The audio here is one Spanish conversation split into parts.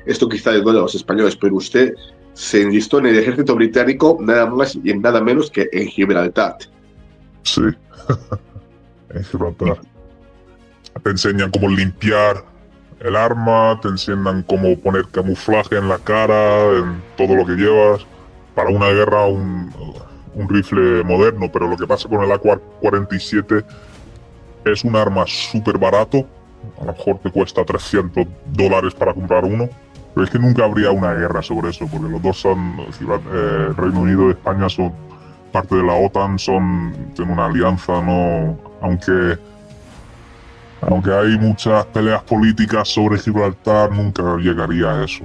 Esto quizá les duele a los españoles, pero usted se enlistó en el ejército británico nada más y nada menos que en Gibraltar. Sí, en Gibraltar. Te enseñan cómo limpiar el arma, te enseñan cómo poner camuflaje en la cara, en todo lo que llevas. Para una guerra, un rifle moderno, pero lo que pasa con el AK-47 es un arma súper barato. A lo mejor te cuesta $300 para comprar uno. Pero es que nunca habría una guerra sobre eso, porque los dos son, Reino Unido y España son parte de la OTAN, tienen una alianza, no, aunque hay muchas peleas políticas sobre Gibraltar, nunca llegaría a eso.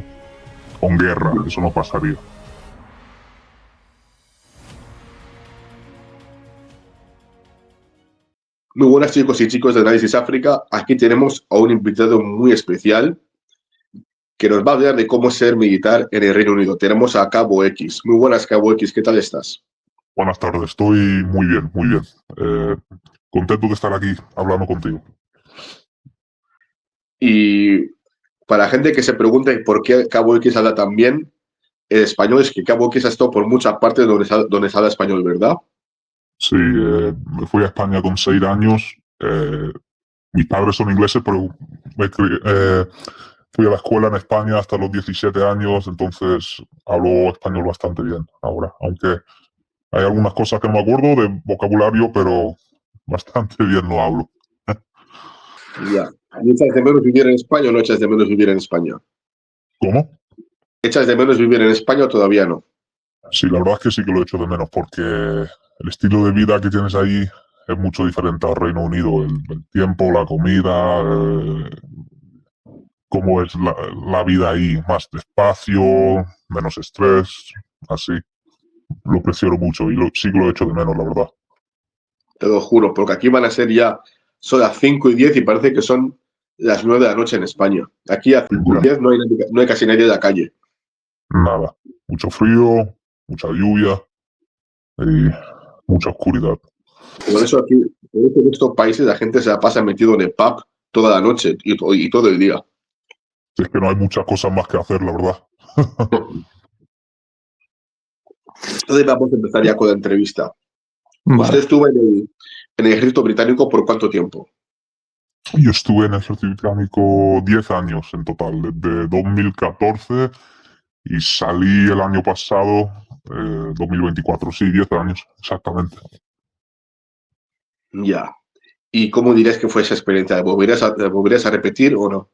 Con guerra, eso no pasaría. Muy buenas chicos y chicos de Análisis África. Aquí tenemos a un invitado muy especial que nos va a hablar de cómo ser militar en el Reino Unido. Tenemos a Cabo X. Muy buenas, Cabo X. ¿Qué tal estás? Buenas tardes, estoy muy bien, muy bien. Contento de estar aquí hablando contigo. Y para la gente que se pregunte por qué Cabo X habla tan bien el español, es que Cabo X ha estado por muchas partes donde se habla español, ¿verdad? Sí, me fui a España con 6 años. Mis padres son ingleses, pero fui a la escuela en España hasta los 17 años, entonces hablo español bastante bien ahora. Aunque hay algunas cosas que no me acuerdo de vocabulario, pero bastante bien lo hablo. Ya. ¿Y echas de menos vivir en España o no echas de menos vivir en España? ¿Cómo? ¿Echas de menos vivir en España o todavía no? Sí, la verdad es que sí que lo echo de menos, porque el estilo de vida que tienes ahí es mucho diferente al Reino Unido. El tiempo, la comida, cómo es la vida ahí, más despacio, menos estrés, así. Lo prefiero mucho y sí que lo echo de menos, la verdad. Te lo juro, porque aquí van a ser ya, son las 5:10 y parece que son las 9 de la noche en España. Aquí a 5:10 no hay casi nadie de la calle. Nada. Mucho frío, mucha lluvia y mucha oscuridad. Por eso aquí, por eso en estos países la gente se la pasa metido en el pub toda la noche y todo el día. Es que no hay muchas cosas más que hacer, la verdad. Entonces vamos a empezar ya con la entrevista. Usted Vale. estuvo en el ejército británico ¿por cuánto tiempo? Yo estuve en el ejército británico 10 años en total, desde 2014 y salí el año pasado, 2024, sí, 10 años, exactamente. Ya. ¿Y cómo dirías que fue esa experiencia? ¿La volverías a repetir o no?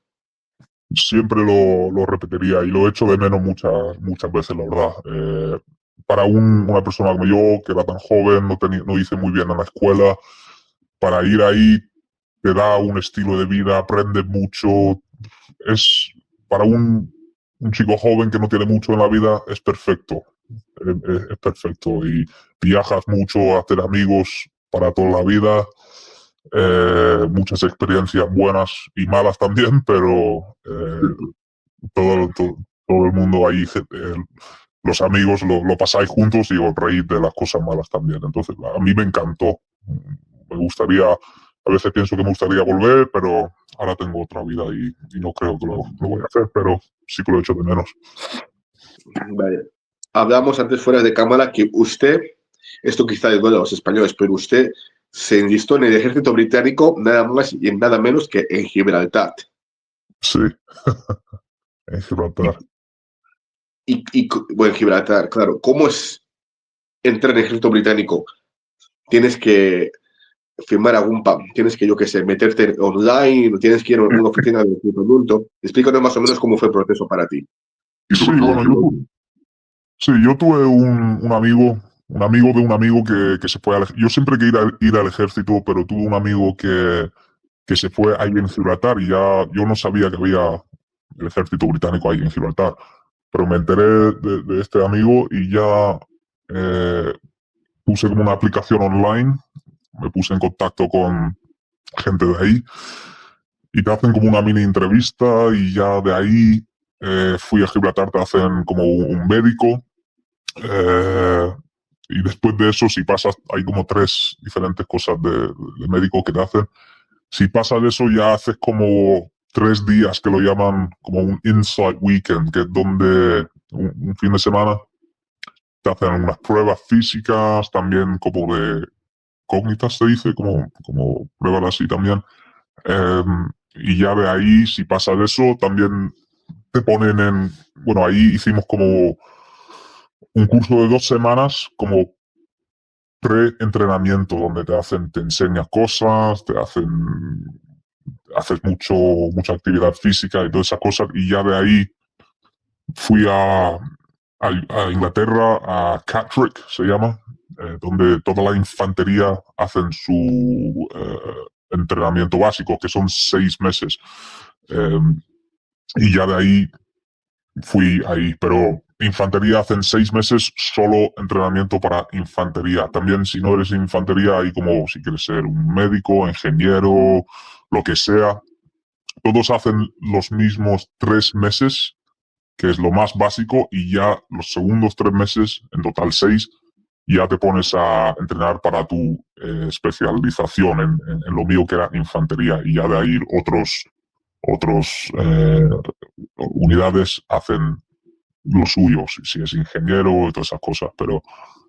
Siempre lo repetiría y lo echo de menos muchas veces, la verdad. Para una persona como yo, que era tan joven, no hice muy bien en la escuela, para ir ahí te da un estilo de vida, aprendes mucho. Para un chico joven que no tiene mucho en la vida, es perfecto. Es perfecto. Y viajas mucho, hacer amigos para toda la vida. Muchas experiencias buenas y malas también, pero todo el mundo ahí, los amigos lo pasáis juntos y os reís de las cosas malas también. Entonces, a mí me encantó. Me gustaría, a veces pienso que me gustaría volver, pero ahora tengo otra vida y no creo que lo voy a hacer, pero sí que lo echo de menos. Vale. Hablamos antes fuera de cámara que usted, esto quizá le duele a los españoles, pero usted se enlistó en el ejército británico nada más y nada menos que en Gibraltar. Sí, en Gibraltar. Bueno, en Gibraltar, claro. ¿Cómo es entrar en el ejército británico? Tienes que firmar algún tienes que, yo qué sé, meterte online, o tienes que ir a una oficina de reclutamiento. Explícanos más o menos cómo fue el proceso para ti. Sí, bueno, yo tuve un amigo de un amigo que se fue yo siempre quería ir al ejército, pero tuve un amigo que se fue ahí en Gibraltar y ya yo no sabía que había el ejército británico ahí en Gibraltar, pero me enteré de este amigo y ya eh, puse como una aplicación online, me puse en contacto con gente de ahí y te hacen como una mini entrevista y ya de ahí fui a Gibraltar, te hacen como un médico. Eh, y después de eso, si pasas, hay como 3 diferentes cosas de médico que te hacen. Si pasas de eso, ya haces como 3 días que lo llaman como un Insight Weekend, que es donde un fin de semana te hacen unas pruebas físicas, también como de cognitas se dice, como pruebas así también. Y ya de ahí, si pasas eso, también te ponen bueno, ahí hicimos como un curso de 2 semanas, como pre-entrenamiento, donde te enseñan cosas, haces mucha actividad física y todas esas cosas, y ya de ahí fui a Inglaterra, a Catterick se llama, donde toda la infantería hacen su entrenamiento básico, que son 6 meses. Y ya de ahí fui ahí, pero infantería hacen 6 meses solo entrenamiento para infantería. También si no eres infantería, hay como si quieres ser un médico, ingeniero, lo que sea. Todos hacen los mismos 3 meses, que es lo más básico, y ya los segundos 3 meses, en total 6, ya te pones a entrenar para tu especialización en lo mío que era infantería, y ya de ahí otros unidades hacen lo suyo, si es ingeniero y todas esas cosas, pero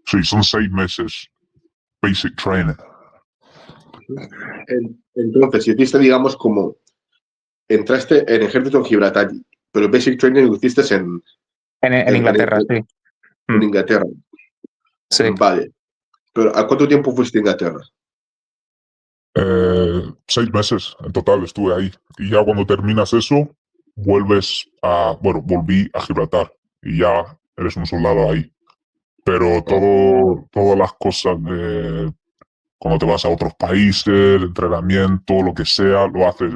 sí, son 6 meses basic training. Entonces, si hiciste, digamos, como entraste en ejército en Gibraltar, pero el basic training lo hiciste En Inglaterra, sí. en Inglaterra. Sí. Vale. Pero ¿a cuánto tiempo fuiste a Inglaterra? 6 meses en total estuve ahí. Y ya cuando terminas eso, volví a Gibraltar y ya eres un soldado ahí. Pero todas las cosas de cuando te vas a otros países, entrenamiento, lo que sea, lo haces,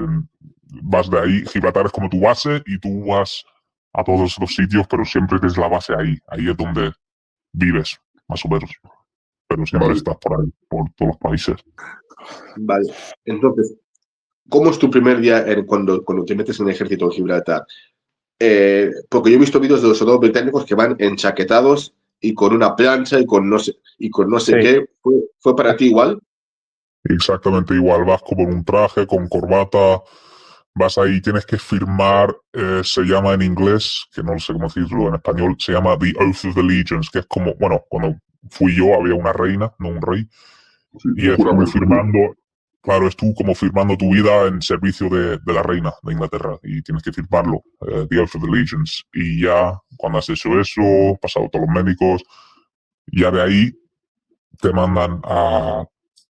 vas de ahí. Gibraltar es como tu base y tú vas a todos los sitios, pero siempre tienes la base ahí. Ahí es donde vives, más o menos. Pero siempre Vale. estás por ahí, por todos los países. Vale. Entonces, ¿cómo es tu primer día cuando te metes en el ejército en Gibraltar? Porque yo he visto vídeos de los soldados británicos que van enchaquetados y con una plancha y con no sé Sí. qué. ¿Fue para ti igual? Exactamente igual, vas como en un traje, con corbata, vas ahí, tienes que firmar, se llama en inglés, que no sé cómo decirlo en español, se llama The Oath of Allegiance, que es como, bueno, cuando fui yo había una reina, no un rey, y es como firmando, claro, es tú como firmando tu vida en servicio de la reina de Inglaterra, y tienes que firmarlo, The Oath of Allegiance, y ya cuando has hecho eso, pasado todos los médicos, ya de ahí te mandan a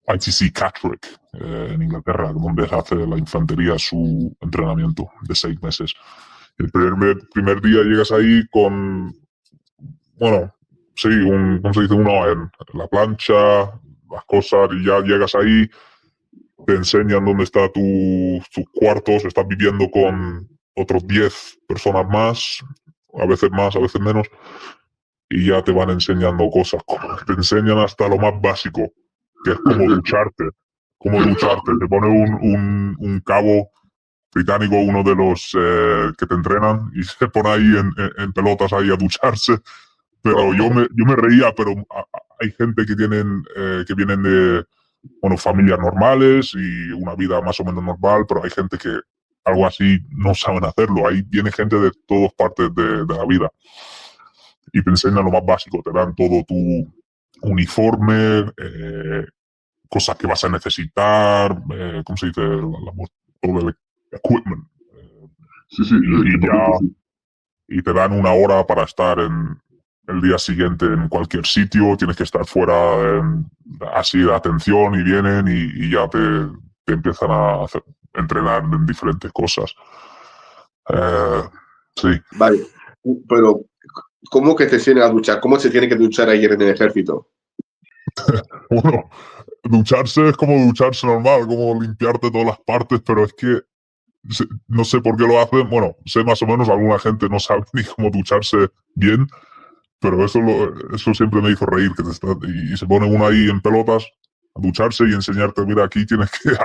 ITC Catterick, en Inglaterra, donde hace la infantería su entrenamiento de 6 meses. El primer día llegas ahí con, bueno, sí, ¿cómo se dice? Uno en la plancha, las cosas, y ya llegas ahí, te enseñan dónde están tus cuartos, estás viviendo con otros 10 personas más, a veces menos, y ya te van enseñando cosas, te enseñan hasta lo más básico, que es como ducharte. Te pone un cabo británico, uno de los que te entrenan, y se pone ahí en pelotas ahí a ducharse. Pero yo me reía, pero hay gente que vienen de, bueno, familias normales y una vida más o menos normal, pero hay gente que algo así no saben hacerlo. Ahí viene gente de todas partes de la vida y te enseñan lo más básico, te dan todo tu uniforme, cosas que vas a necesitar, ¿cómo se dice? Todo el equipment. Y te dan una hora para estar el día siguiente en cualquier sitio, tienes que estar fuera así de atención y vienen y ya te empiezan a entrenar en diferentes cosas. Sí. Vale. Pero, ¿cómo que te enseñan a duchar? ¿Cómo se tiene que duchar ayer en el ejército? Bueno, ducharse es como ducharse normal, como limpiarte todas las partes, pero es que no sé por qué lo hacen. Bueno, sé más o menos, alguna gente no sabe ni cómo ducharse bien, pero eso siempre me hizo reír, y se pone uno ahí en pelotas a ducharse y enseñarte, mira, aquí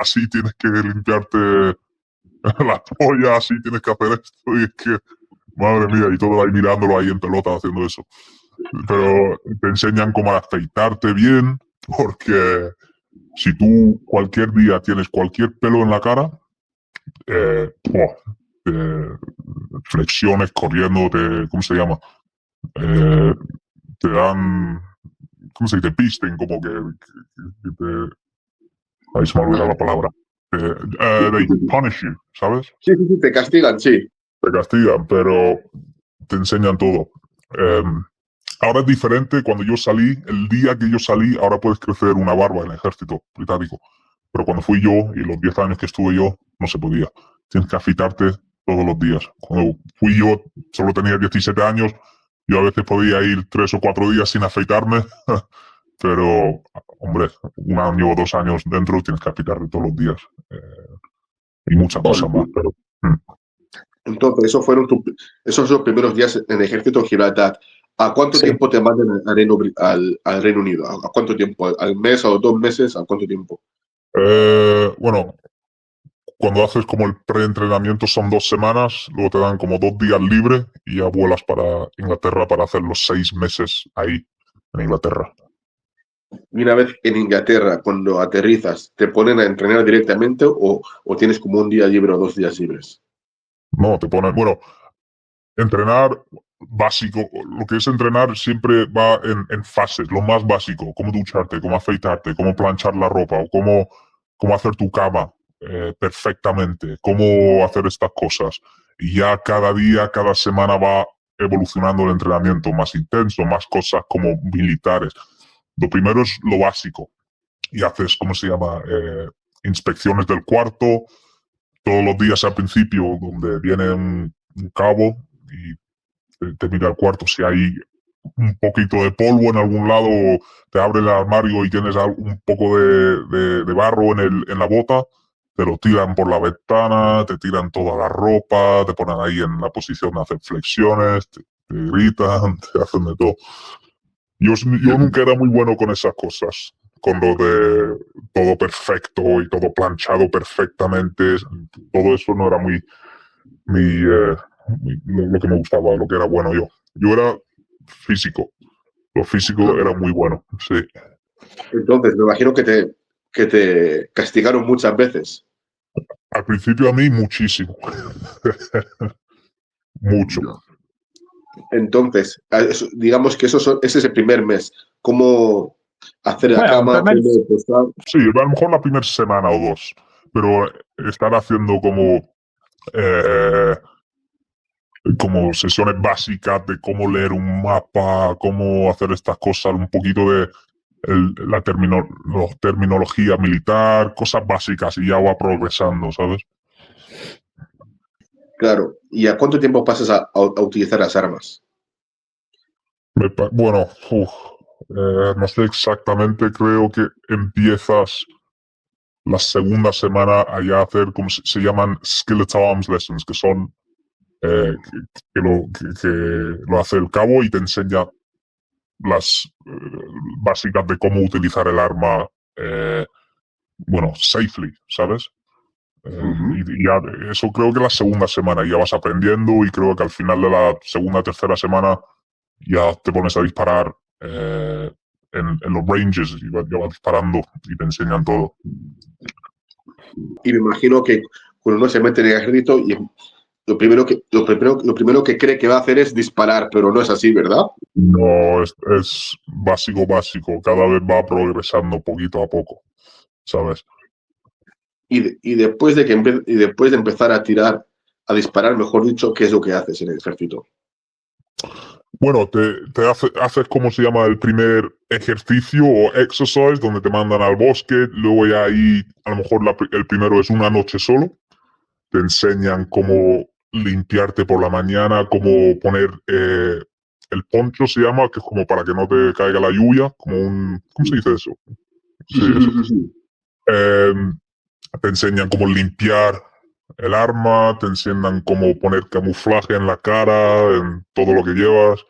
así tienes que limpiarte la polla, así tienes que hacer esto, y es que, madre mía, y todo ahí mirándolo ahí en pelotas haciendo eso. Pero te enseñan cómo afeitarte bien, porque si tú cualquier día tienes cualquier pelo en la cara, flexiones corriendo, ¿cómo se llama? Te dan, ¿cómo se dice? Pisten, como que te... Ahí se me ha olvidado la palabra. They punish you, ¿sabes? Sí, sí, sí, te castigan, sí. Te castigan, pero te enseñan todo. Ahora es diferente. Cuando yo salí, el día que yo salí, ahora puedes crecer una barba en el ejército británico. Pero cuando fui yo y los 10 años que estuve yo, no se podía. Tienes que afeitarte todos los días. Cuando fui yo, solo tenía 17 años. Yo a veces podía ir 3 o 4 días sin afeitarme. Pero, hombre, 1 año o 2 años dentro tienes que afeitarte todos los días. Y muchas cosas más. Pero, Entonces, esos son los primeros días en el ejército en Gibraltar. ¿A cuánto Sí. tiempo te mandan al Reino Unido? ¿A cuánto tiempo? ¿Al mes, a los 2 meses? ¿A cuánto tiempo? Bueno, cuando haces como el preentrenamiento son 2 semanas, luego te dan como 2 días libres y ya vuelas para Inglaterra para hacer los 6 meses ahí en Inglaterra. Y una vez en Inglaterra, cuando aterrizas, ¿te ponen a entrenar directamente o tienes como un día libre o 2 días libres? No, te ponen, bueno, entrenar básico, lo que es entrenar siempre va en fases, lo más básico, cómo ducharte, cómo afeitarte, cómo planchar la ropa, o cómo hacer tu cama perfectamente, cómo hacer estas cosas. Y ya cada día, cada semana va evolucionando el entrenamiento más intenso, más cosas como militares. Lo primero es lo básico y haces, ¿cómo se llama? Inspecciones del cuarto todos los días al principio, donde viene un cabo y te mira el cuarto si hay un poquito de polvo en algún lado, o te abre el armario y tienes un poco de barro en la bota, te lo tiran por la ventana, te tiran toda la ropa, te ponen ahí en la posición de hacer flexiones, te gritan, te hacen de todo. Yo nunca era muy bueno con esas cosas, con lo de todo perfecto y todo planchado perfectamente. Todo eso no era lo que me gustaba, lo que era bueno yo. Yo era físico. Lo físico era muy bueno, sí. Entonces, me imagino que te castigaron muchas veces. Al principio a mí muchísimo. Mucho. Entonces, digamos que ese es el primer mes. ¿Cómo hacer la Bueno, cama? primer, ¿Cómo empezar? Sí, a lo mejor la primera semana o 2, pero estar haciendo como sesiones básicas de cómo leer un mapa, cómo hacer estas cosas, un poquito de la terminología militar, cosas básicas y ya va progresando, ¿sabes? Claro. ¿Y a cuánto tiempo pasas a utilizar las armas? Bueno, no sé exactamente, creo que empiezas la segunda semana allá a hacer, como se llaman, Skeletal Arms Lessons, que son que lo hace el cabo y te enseña las básicas de cómo utilizar el arma, safely, ¿sabes? Y ya, eso creo que la segunda semana ya vas aprendiendo y creo que al final de la segunda, tercera semana ya te pones a disparar en los ranges y ya vas disparando y te enseñan todo. Y me imagino que cuando uno se mete en el ejército, lo primero que cree que va a hacer es disparar, pero no es así, ¿verdad? No, es básico, cada vez va progresando poquito a poco, ¿sabes? Y después después de empezar a disparar, mejor dicho, ¿qué es lo que haces en el ejército? Bueno, haces como se llama el primer ejercicio o exercise, donde te mandan al bosque, luego ya ahí a lo mejor el primero es una noche solo, te enseñan cómo limpiarte por la mañana, cómo poner el poncho se llama, que es como para que no te caiga la lluvia, ¿cómo se dice eso? Sí, eso. Te enseñan cómo limpiar el arma, te enseñan cómo poner camuflaje en la cara, en todo lo que llevas.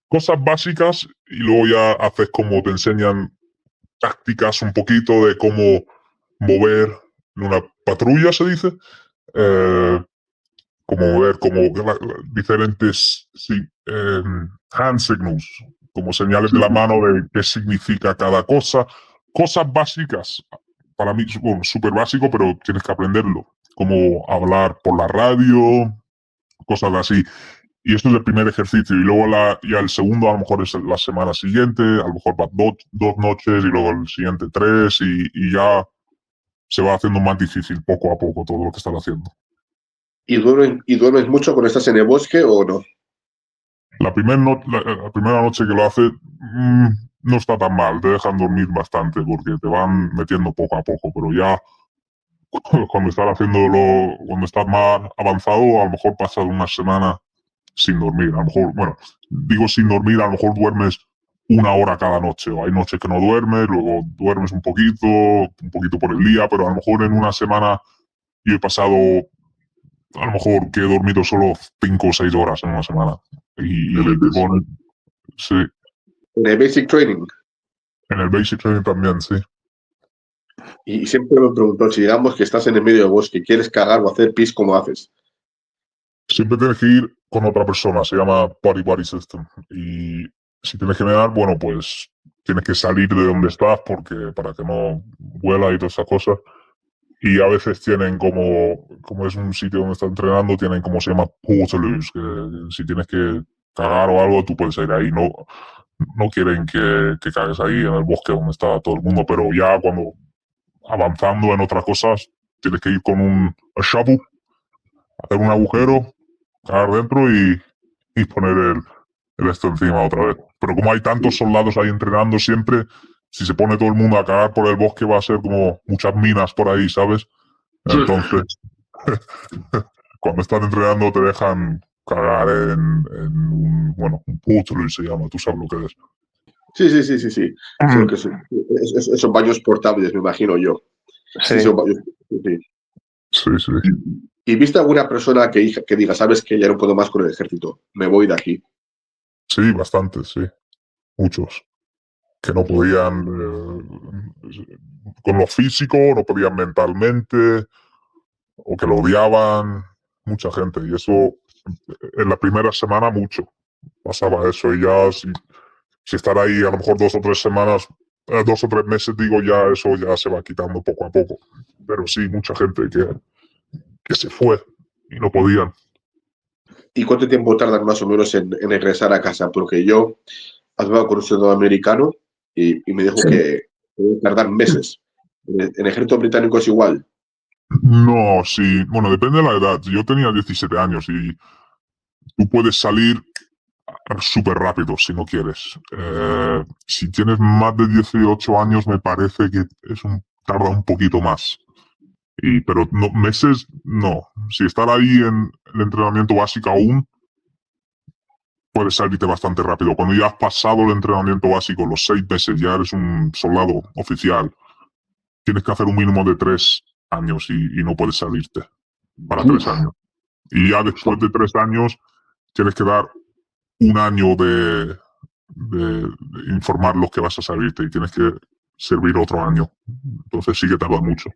Cosas básicas y luego ya haces como te enseñan tácticas un poquito de cómo mover una patrulla, se dice. Como mover como diferentes hand signals, como señales de la mano de qué significa cada cosa. Cosas básicas. Para mí, bueno, súper básico, pero tienes que aprenderlo. como hablar por la radio, cosas así. Y esto es el primer ejercicio. Y luego ya el segundo a lo mejor es la semana siguiente, a lo mejor va dos noches y luego el siguiente 3 y ya se va haciendo más difícil poco a poco todo lo que estás haciendo. ¿Y duermes mucho cuando estás en el bosque o no? La primera noche que lo haces no está tan mal, te dejan dormir bastante porque te van metiendo poco a poco, pero ya cuando cuando estás más avanzado, a lo mejor pasas una semana sin dormir. A lo mejor, bueno, digo sin dormir, a lo mejor duermes 1 hora cada noche, o hay noches que no duermes, luego duermes un poquito por el día, pero a lo mejor en una semana yo he pasado, a lo mejor que he dormido solo 5 o 6 horas en una semana. Y te pones, sí, En el Basic Training. en el Basic Training también, sí. Y siempre me pregunto, si digamos que estás en el medio del bosque, quieres cagar o hacer pis, ¿cómo haces? Siempre tienes que ir con otra persona, se llama Body System. Y si tienes que mear, bueno, pues tienes que salir de donde estás para que no vuela y todas esas cosas. Y a veces tienen como es un sitio donde estás entrenando, tienen como se llama portaloos, que si tienes que cagar o algo, tú puedes ir ahí. No quieren que cagues ahí en el bosque donde está todo el mundo, pero ya cuando avanzando en otras cosas, tienes que ir con a shovel, hacer un agujero, cagar dentro y poner el esto encima otra vez. Pero como hay tantos soldados ahí entrenando siempre, si se pone todo el mundo a cagar por el bosque va a ser como muchas minas por ahí, ¿sabes? Entonces, cuando están entrenando te dejan cagar en un puzzle se llama, tú sabes lo que es. Sí. Sé lo que son baños portables, me imagino yo. Sí, son baños. Sí. Sí. ¿Y viste alguna persona que diga, sabes que ya no puedo más con el ejército, me voy de aquí? Sí, bastante, sí. Muchos. Que no podían con lo físico, no podían mentalmente, o que lo odiaban, mucha gente. Y eso, en la primera semana, mucho. Pasaba eso. Y ya, si estar ahí a lo mejor 2 o 3 semanas, 2 o 3 meses, digo, ya eso ya se va quitando poco a poco. Pero sí, mucha gente que se fue y no podían. ¿Y cuánto tiempo tardan más o menos en regresar a casa? Porque yo hablaba con un ciudadano americano y me dijo que puede tardar meses. En el ejército británico es igual. No, sí, bueno, depende de la edad. Yo tenía 17 años y tú puedes salir súper rápido si no quieres. Si tienes más de 18 años, me parece que tarda un poquito más. Pero no, meses, no. Si estar ahí en el entrenamiento básico aún, puedes salirte bastante rápido. Cuando ya has pasado el entrenamiento básico, los 6 meses, ya eres un soldado oficial. Tienes que hacer un mínimo de 3 años y no puedes salirte para 3 años. Y ya después de 3 años, tienes que dar un año de informar los que vas a salirte y tienes que servir otro año. Entonces sí que tarda mucho.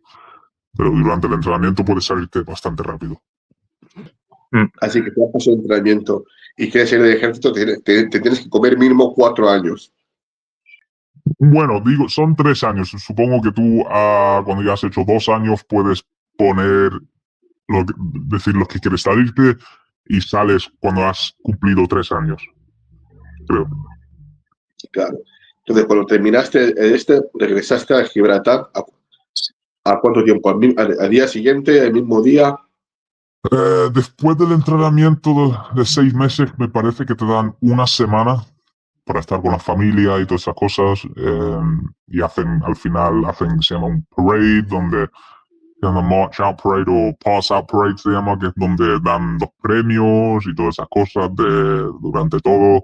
Pero durante el entrenamiento puedes salirte bastante rápido. Así que si has pasado el entrenamiento y quieres ir del ejército, te tienes que comer mínimo 4 años. Bueno, digo, son 3 años. Supongo que tú, cuando ya has hecho 2 años, puedes poner, decir los que quieres salirte y sales cuando has cumplido 3 años. Creo. Claro. Entonces, cuando terminaste regresaste a Gibraltar, ¿a cuánto tiempo? ¿Al día siguiente, el mismo día? Después del entrenamiento de 6 meses, me parece que te dan una semana para estar con la familia y todas esas cosas. Y al final se llama un parade, donde se llama March Out Parade o Pass Out Parade, se llama, que es donde dan los premios y todas esas cosas durante todo.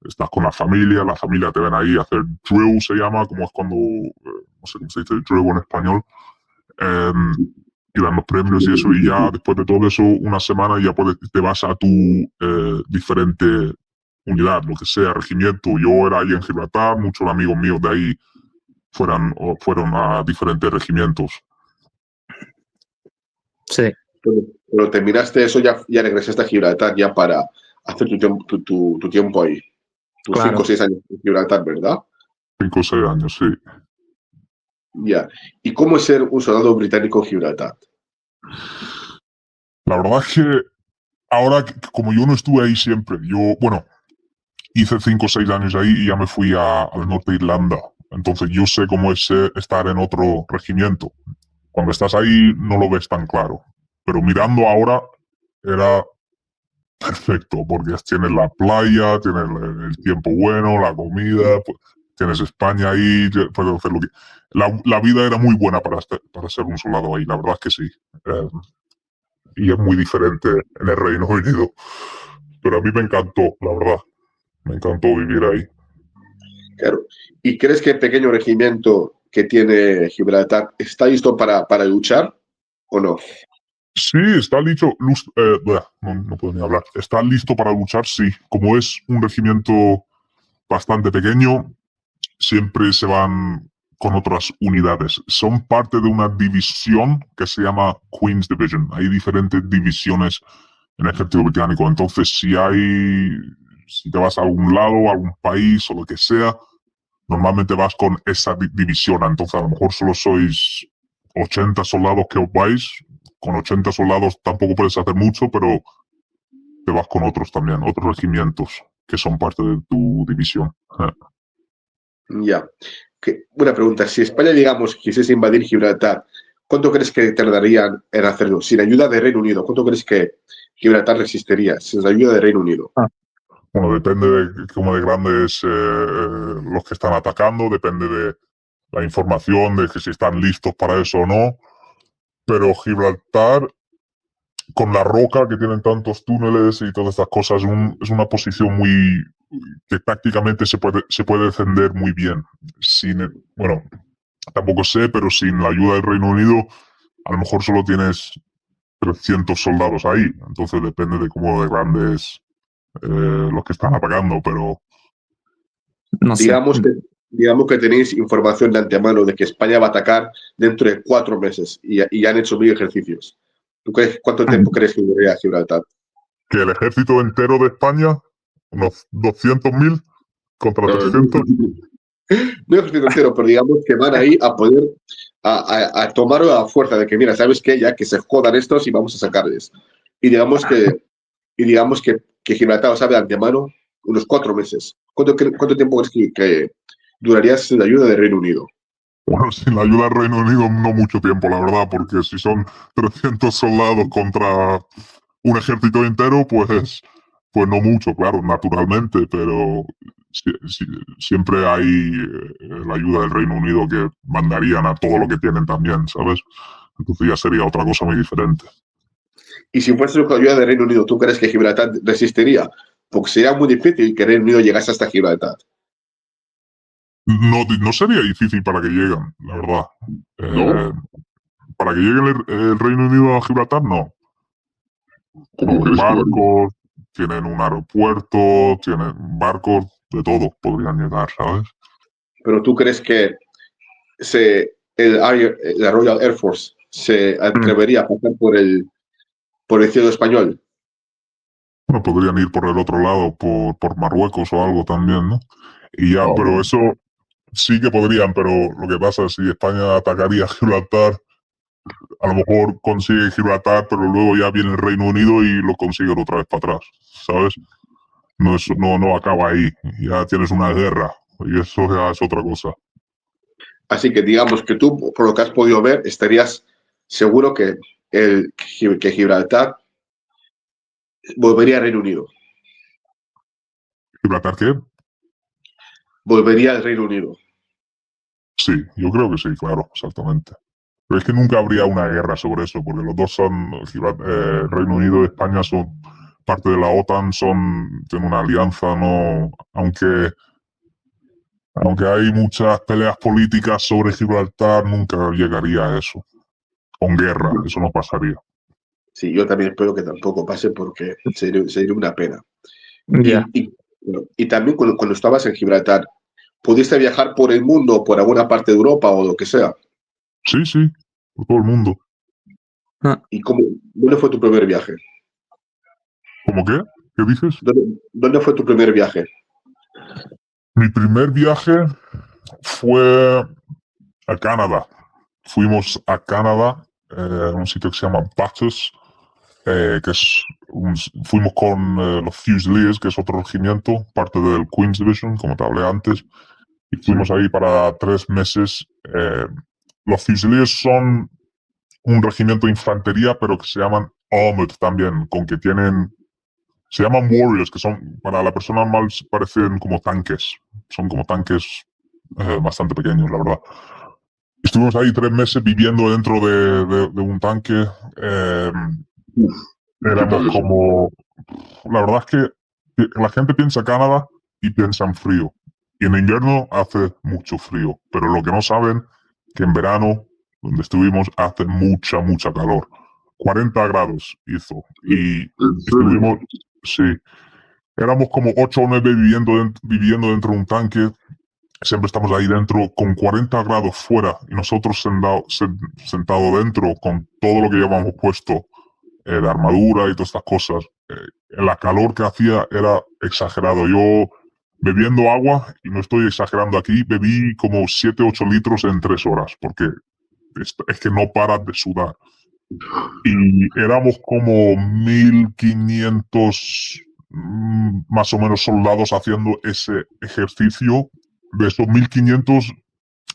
Estás con la familia te ven ahí a hacer drill, se llama, como es cuando, no sé cómo se dice drill en español. Y dan los premios y eso, y ya después de todo eso, una semana ya te vas a tu diferente unidad, lo que sea, regimiento. Yo era ahí en Gibraltar, muchos amigos míos de ahí fueron a diferentes regimientos. Sí. Pero terminaste eso, ya regresaste a Gibraltar ya para hacer tu tiempo ahí. Tus Claro. 5 o 6 años en Gibraltar, ¿verdad? 5 o 6 años, sí. Ya. ¿Y cómo es ser un soldado británico en Gibraltar? La verdad es que ahora, como yo no estuve ahí siempre, bueno, hice 5 o 6 años ahí y ya me fui al norte de Irlanda. Entonces yo sé cómo es estar en otro regimiento. Cuando estás ahí no lo ves tan claro. Pero mirando ahora era perfecto, porque tienes la playa, tienes el tiempo bueno, la comida, pues, tienes España ahí, puedes hacer lo que... La vida era muy buena para ser un soldado ahí, la verdad es que sí. Y es muy diferente en el Reino Unido. Pero a mí me encantó, la verdad. Me encantó vivir ahí. Claro. ¿Y crees que el pequeño regimiento que tiene Gibraltar está listo para luchar o no? Sí, está listo. No puedo ni hablar. Está listo para luchar, sí. Como es un regimiento bastante pequeño, siempre se van con otras unidades. Son parte de una división que se llama Queen's Division. Hay diferentes divisiones en el ejército británico. Entonces, si te vas a algún lado, a algún país o lo que sea, normalmente vas con esa división. Entonces, a lo mejor solo sois 80 soldados que os vais. Con 80 soldados tampoco puedes hacer mucho, pero te vas con otros también, otros regimientos que son parte de tu división. Ya. Una pregunta. Si España, digamos, quisiese invadir Gibraltar, ¿cuánto crees que tardarían en hacerlo? Sin ayuda de Reino Unido, ¿cuánto crees que Gibraltar resistiría sin la ayuda de Reino Unido? Bueno, depende de cómo de grandes los que están atacando, depende de la información, de que si están listos para eso o no. Pero Gibraltar, con la roca que tienen tantos túneles y todas estas cosas, es una posición que prácticamente se puede defender muy bien. Bueno, tampoco sé, pero sin la ayuda del Reino Unido, a lo mejor solo tienes 300 soldados ahí. Entonces depende de cómo de grandes los que están atacando, pero No sé. Digamos que tenéis información de antemano de que España va a atacar dentro de 4 meses y han hecho 1000 ejercicios. ¿Cuánto tiempo crees que duraría Gibraltar? que el ejército entero de España, unos 200.000 contra 300. No ejército entero, pero digamos que van ahí a poder a tomarlo a fuerza de que, mira, ¿sabes qué? Ya que se jodan estos y vamos a sacarles. Y digamos que Gibraltar sabe de antemano unos 4 meses. ¿Cuánto tiempo crees que duraría sin la ayuda del Reino Unido? Bueno, sin la ayuda del Reino Unido no mucho tiempo, la verdad, porque si son 300 soldados contra un ejército entero, pues no mucho, claro, naturalmente, pero siempre hay la ayuda del Reino Unido que mandarían a todo lo que tienen también, ¿sabes? Entonces ya sería otra cosa muy diferente. Y si fuese con la ayuda del Reino Unido, ¿tú crees que Gibraltar resistiría? Porque sería muy difícil que el Reino Unido llegase hasta Gibraltar. No sería difícil para que lleguen, la verdad. ¿No? Para que llegue el Reino Unido a Gibraltar, no. Tienen barcos, tienen un aeropuerto, tienen barcos, de todo podrían llegar, ¿sabes? Pero tú crees que la Royal Air Force se atrevería a pasar por el cielo español. Bueno, podrían ir por el otro lado, por Marruecos o algo también, ¿no? Y ya, pero eso sí que podrían, pero lo que pasa es si España atacaría Gibraltar, a lo mejor consigue Gibraltar, pero luego ya viene el Reino Unido y lo consiguen otra vez para atrás, ¿sabes? No acaba ahí, ya tienes una guerra y eso ya es otra cosa. Así que digamos que tú, por lo que has podido ver, estarías seguro que Gibraltar volvería al Reino Unido. ¿Gibraltar qué? Volvería al Reino Unido. Sí, yo creo que sí, claro, exactamente. Pero es que nunca habría una guerra sobre eso, porque los dos Reino Unido y España son parte de la OTAN, tienen una alianza, no, aunque hay muchas peleas políticas sobre Gibraltar, nunca llegaría a eso. Con guerra, eso no pasaría. Sí, yo también espero que tampoco pase porque sería una pena. Ya. Y también cuando estabas en Gibraltar, ¿pudiste viajar por el mundo, por alguna parte de Europa o lo que sea? Sí, sí, por todo el mundo. ¿Y dónde fue tu primer viaje? ¿Cómo qué? ¿Qué dices? ¿Dónde fue tu primer viaje? Mi primer viaje fue a Canadá. Fuimos a Canadá un sitio que se llama Bathurst, fuimos con los Fusiliers, que es otro regimiento, parte del Queen's Division, como te hablé antes, y fuimos ahí para 3 meses. Los Fusiliers son un regimiento de infantería, pero que se llaman Armored también, con que se llaman Warriors, que son, para la persona normal, parecen como tanques. Son como tanques bastante pequeños, la verdad. Estuvimos ahí 3 meses viviendo dentro de un tanque. Éramos como... La verdad es que la gente piensa Canadá y piensa en frío. Y en invierno hace mucho frío. Pero lo que no saben, que en verano, donde estuvimos, hace mucha calor. 40 grados hizo. Y estuvimos... Sí. Éramos como 8 o 9 viviendo dentro de un tanque. Siempre estamos ahí dentro con 40 grados fuera y nosotros sentados dentro con todo lo que llevamos puesto de armadura y todas estas cosas. La calor que hacía era exagerado. Yo bebiendo agua, y no estoy exagerando aquí, bebí como 7 8 litros en 3 horas porque es que no paras de sudar. Y éramos como 1500 más o menos soldados haciendo ese ejercicio. De esos 1500,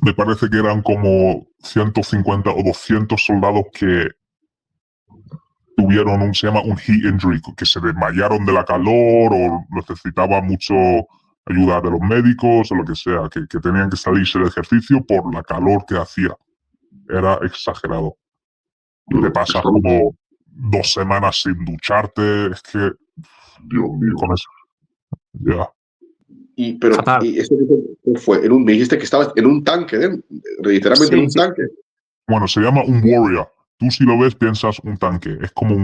me parece que eran como 150 o 200 soldados que tuvieron se llama un heat injury, que se desmayaron de la calor o necesitaba mucho ayuda de los médicos o lo que sea, que tenían que salirse del ejercicio por la calor que hacía. Era exagerado. Y te pasas como 2 semanas sin ducharte, es que... Dios mío. Con eso. Ya. ¿Y eso fue? Me dijiste que estabas en un tanque, literalmente en un tanque. Bueno, se llama un warrior. Tú si lo ves piensas un tanque. Es como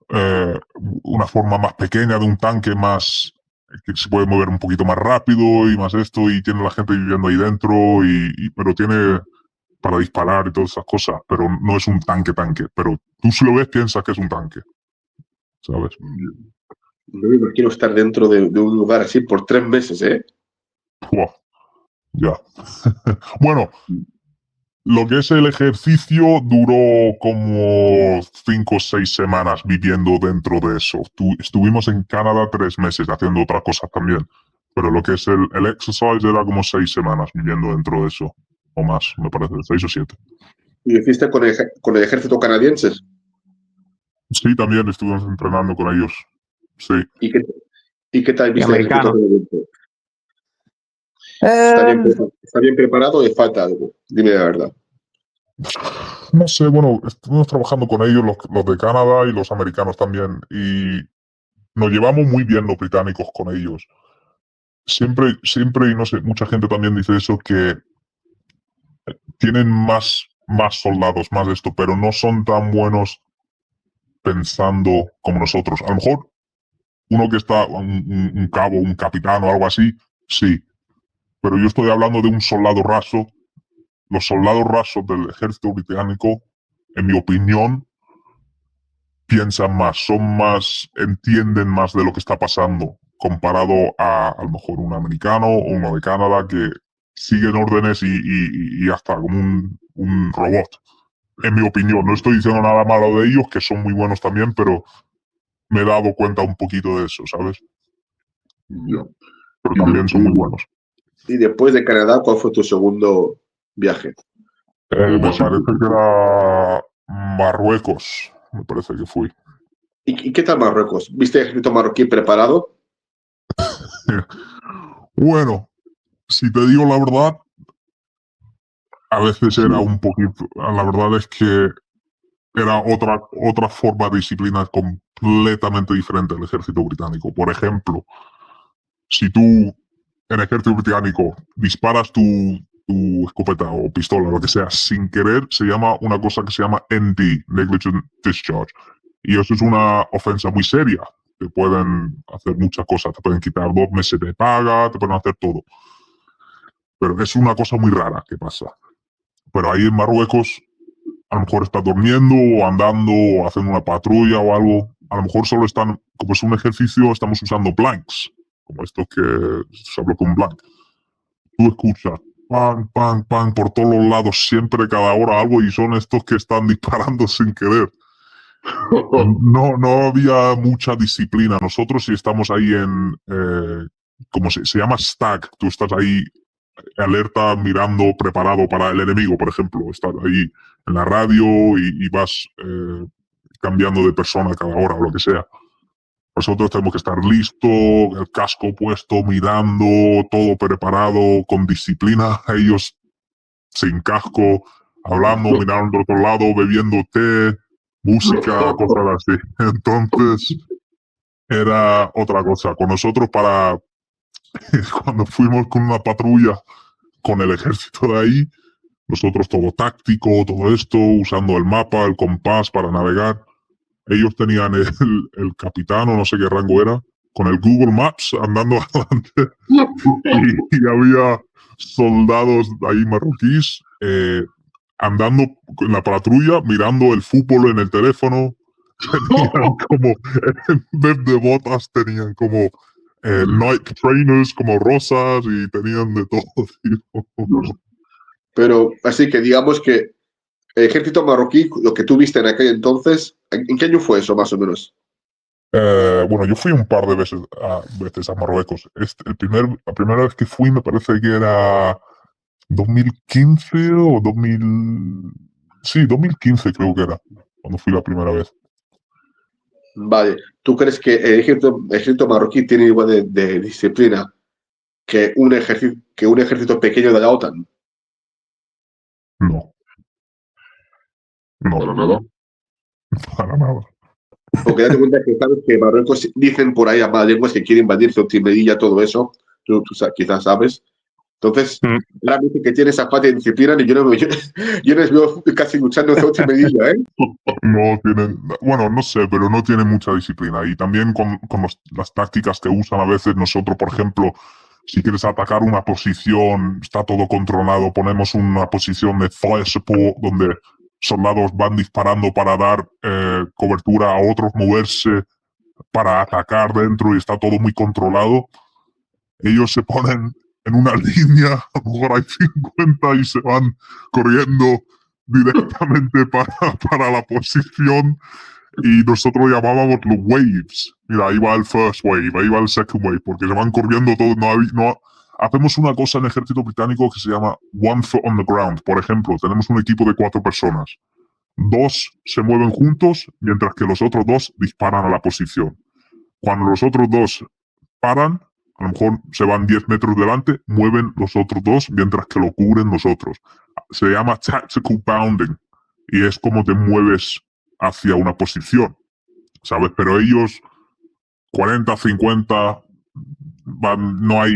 una forma más pequeña de un tanque, más que se puede mover un poquito más rápido y más esto, y tiene la gente viviendo ahí dentro, pero tiene para disparar y todas esas cosas, pero no es un tanque. Pero tú si lo ves piensas que es un tanque, ¿sabes? No me imagino estar dentro de un lugar así por 3 meses, ¿eh? Wow. Ya. Bueno, lo que es el ejercicio duró como 5 o 6 semanas viviendo dentro de eso. Estuvimos en Canadá 3 meses haciendo otras cosas también, pero lo que es el exercise era como 6 semanas viviendo dentro de eso, o más, me parece, 6 o 7. ¿Y hiciste con el ejército canadiense? Sí, también estuvimos entrenando con ellos. Sí. ¿Y qué tal viste el ejército canadiense? ¿Está bien preparado o le falta algo? Dime la verdad. No sé, bueno, estuvimos trabajando con ellos, los de Canadá y los americanos también, y nos llevamos muy bien los británicos con ellos. Siempre, y no sé, mucha gente también dice eso, que tienen más soldados, más de esto, pero no son tan buenos pensando como nosotros. A lo mejor uno que está, un cabo, un capitán o algo así, sí, pero yo estoy hablando de un soldado raso. Los soldados rasos del ejército británico, en mi opinión, piensan más, entienden más de lo que está pasando, comparado a lo mejor un americano o uno de Canadá que siguen órdenes y hasta como un robot. En mi opinión, no estoy diciendo nada malo de ellos, que son muy buenos también, pero me he dado cuenta un poquito de eso, ¿sabes? Ya. Pero también son muy buenos. Y después de Canadá, ¿cuál fue tu segundo viaje? Me parece que era Marruecos, me parece que fui. ¿Y qué tal Marruecos? ¿Viste el ejército marroquí preparado? Bueno, si te digo la verdad, a veces era un poquito, la verdad es que era otra forma de disciplina completamente diferente al ejército británico. Por ejemplo, si tú en el ejército británico disparas tu escopeta o pistola, lo que sea, sin querer, se llama una cosa que se llama ND, Negligent Discharge. Y eso es una ofensa muy seria. Te pueden hacer muchas cosas, te pueden quitar 2 meses de paga, te pueden hacer todo. Pero es una cosa muy rara que pasa. Pero ahí en Marruecos, a lo mejor estás durmiendo o andando o haciendo una patrulla o algo. A lo mejor solo están, como es un ejercicio, estamos usando blanks, como esto que se habló con blank. Tú escuchas pan, pan, pan, por todos los lados, siempre, cada hora algo, y son estos que están disparando sin querer. No había mucha disciplina. Nosotros sí estamos ahí como se llama stack, tú estás ahí alerta, mirando, preparado para el enemigo, por ejemplo. Estás ahí en la radio y vas cambiando de persona cada hora o lo que sea. Nosotros tenemos que estar listos, el casco puesto, mirando, todo preparado, con disciplina. Ellos sin casco, hablando, mirando al otro lado, bebiendo té, música, cosas así. Entonces, era otra cosa. Con nosotros cuando fuimos con una patrulla con el ejército de ahí, nosotros todo táctico, todo esto, usando el mapa, el compás para navegar. Ellos tenían el capitán, o no sé qué rango era, con el Google Maps andando adelante. Y había soldados ahí marroquíes andando en la patrulla, mirando el fútbol en el teléfono. Tenían como, en vez de botas, tenían como Nike trainers como rosas y tenían de todo tipo. Pero así que digamos que el ejército marroquí, lo que tú viste en aquel entonces, ¿en qué año fue eso más o menos? Bueno, yo fui un par de veces a Marruecos. La primera vez que fui me parece que era 2015 o 2000... Sí, 2015 creo que era, cuando fui la primera vez. Vale, ¿tú crees que el ejército marroquí tiene igual de disciplina que un ejército pequeño de la OTAN? No, Para nada. para nada. Porque date cuenta que sabes que Marruecos dicen por ahí a malas lenguas que quiere invadir Ceuta y Melilla, todo eso. Tú quizás sabes. Entonces, realmente que tiene esa falta de disciplina y yo les veo casi luchando en Ceuta y Melilla, ¿eh? No tienen, bueno, no sé, pero no tienen mucha disciplina. Y también con las tácticas que usan a veces nosotros, por ejemplo, si quieres atacar una posición, está todo controlado, ponemos una posición de fire support donde soldados van disparando para dar cobertura a otros, moverse para atacar dentro y está todo muy controlado. Ellos se ponen en una línea, a lo mejor hay 50 y se van corriendo directamente para la posición y nosotros llamábamos los waves. Mira, ahí va el first wave, ahí va el second wave, porque se van corriendo todos. Hacemos una cosa en el ejército británico que se llama one foot on the ground. Por ejemplo, tenemos un equipo de 4 personas. 2 se mueven juntos, mientras que los otros 2 disparan a la posición. Cuando los otros 2 paran, a lo mejor se van 10 metros delante, mueven los otros 2 mientras que lo cubren los otros. Se llama tactical bounding y es como te mueves hacia una posición, ¿sabes? Pero ellos, 40, 50, no hay...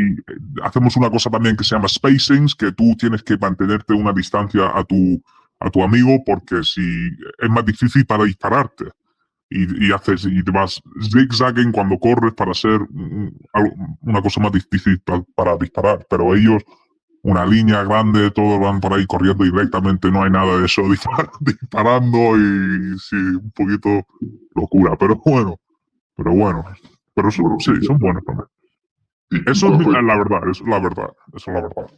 Hacemos una cosa también que se llama spacings, que tú tienes que mantenerte una distancia a tu amigo porque si es más difícil para dispararte. Y te vas zigzagging cuando corres para hacer una cosa más difícil para disparar. Pero ellos, una línea grande, todos van por ahí corriendo directamente, no hay nada de eso, disparando y sí, un poquito locura. Pero bueno, pero sí, son buenos también. Eso es la verdad, eso es la verdad.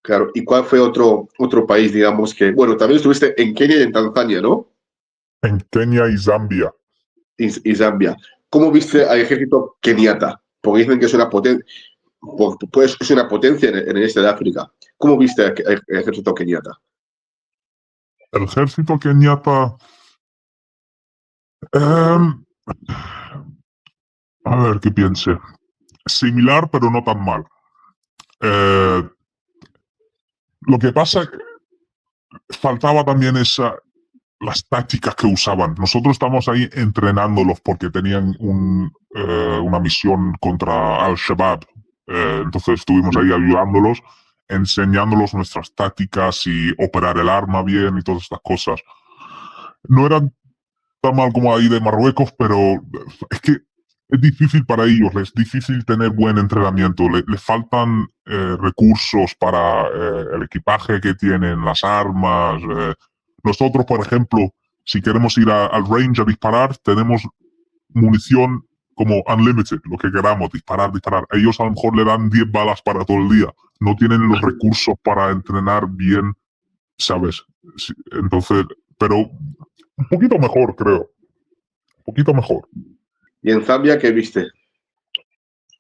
Claro, ¿y cuál fue otro país, digamos, que, bueno, también estuviste en Kenia y en Tanzania, ¿no? En Kenia y Zambia. Y Zambia. ¿Cómo viste al ejército keniata? Porque dicen que es una potencia, pues es una potencia en el este de África. ¿Cómo viste al ejército keniata? El ejército keniata... a ver, ¿qué piense? Similar, pero no tan mal. Lo que pasa faltaba también las tácticas que usaban. Nosotros estamos ahí entrenándolos porque tenían una misión contra Al-Shabaab. Entonces estuvimos ahí ayudándolos, enseñándolos nuestras tácticas y operar el arma bien y todas estas cosas. No eran tan mal como ahí de Marruecos, pero es que es difícil para ellos, es difícil tener buen entrenamiento, les faltan recursos para el equipaje que tienen, las armas. Nosotros, por ejemplo, si queremos ir al range a disparar, tenemos munición como unlimited, lo que queramos, disparar. Ellos a lo mejor le dan 10 balas para todo el día. no tienen los recursos para entrenar bien, ¿sabes? Sí, entonces, pero un poquito mejor, creo. Un poquito mejor. ¿Y en Zambia qué viste?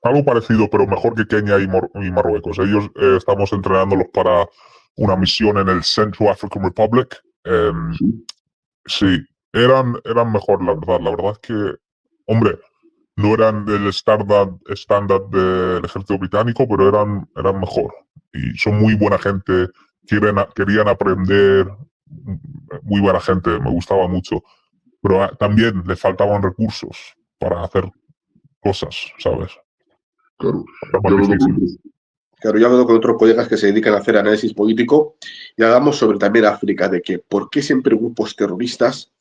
Algo parecido, pero mejor que Kenia y Marruecos. Ellos estamos entrenándolos para una misión en el Central African Republic. Sí, eran mejor, la verdad. La verdad es que, hombre, no eran del estándar del ejército británico, pero eran mejor. Y son muy buena gente, querían aprender, muy buena gente, me gustaba mucho. Pero también le faltaban recursos para hacer cosas, ¿sabes? Claro. Era más difícil. Claro, yo he hablado con otros colegas que se dedican a hacer análisis político y hablamos sobre también África, de que por qué siempre grupos terroristas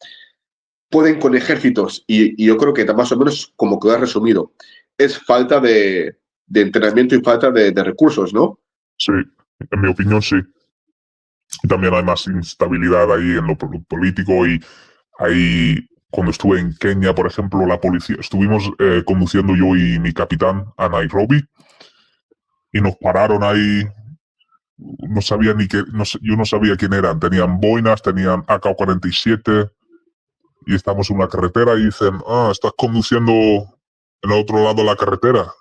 pueden con ejércitos, y yo creo que más o menos como que lo has resumido, es falta de entrenamiento y falta de recursos, ¿no? Sí, en mi opinión sí. Y también hay más instabilidad ahí en lo político y ahí cuando estuve en Kenia, por ejemplo, la policía, estuvimos conduciendo yo y mi capitán a Nairobi y nos pararon ahí, no sabía ni qué, yo no sabía quién eran, tenían boinas, tenían AK-47 y estamos en una carretera y dicen, estás conduciendo en el otro lado de la carretera.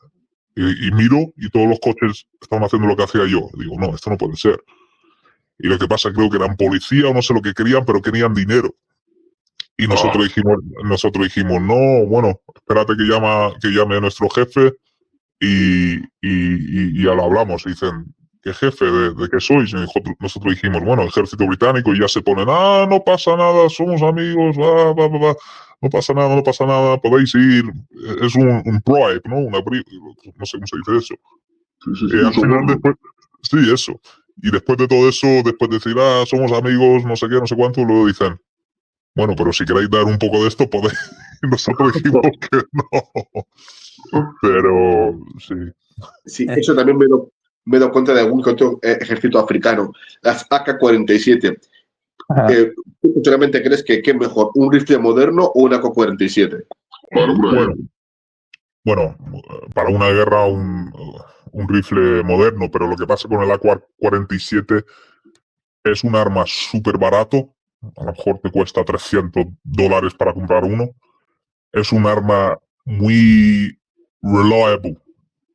Y miro y todos los coches estaban haciendo lo que hacía yo. Digo, no, esto no puede ser. Y lo que pasa, creo que eran policía o no sé lo que querían, pero querían dinero. Y nosotros dijimos, no, bueno, espérate que llame a nuestro jefe y ya lo hablamos. Y dicen, ¿qué jefe? ¿De qué sois? Y nosotros dijimos, bueno, ejército británico, y ya se ponen, no pasa nada, somos amigos, no pasa nada, no pasa nada, podéis ir. Es un bribe, ¿no? No sé cómo se dice eso. Sí, Al final, después, sí, eso. Y después de todo eso, después de decir, somos amigos, no sé qué, no sé cuánto, luego dicen, bueno, pero si queréis dar un poco de esto, podéis. Y nosotros dijimos que no. Pero, sí. Sí, eso también me he dado cuenta de algún que otro ejército africano, las AK-47. ¿Tú sinceramente crees que qué es mejor, un rifle moderno o un AK-47? Bueno, para una guerra un rifle moderno, pero lo que pasa con el AK-47 es un arma súper barato, a lo mejor te cuesta $300 para comprar uno. Es un arma muy reliable,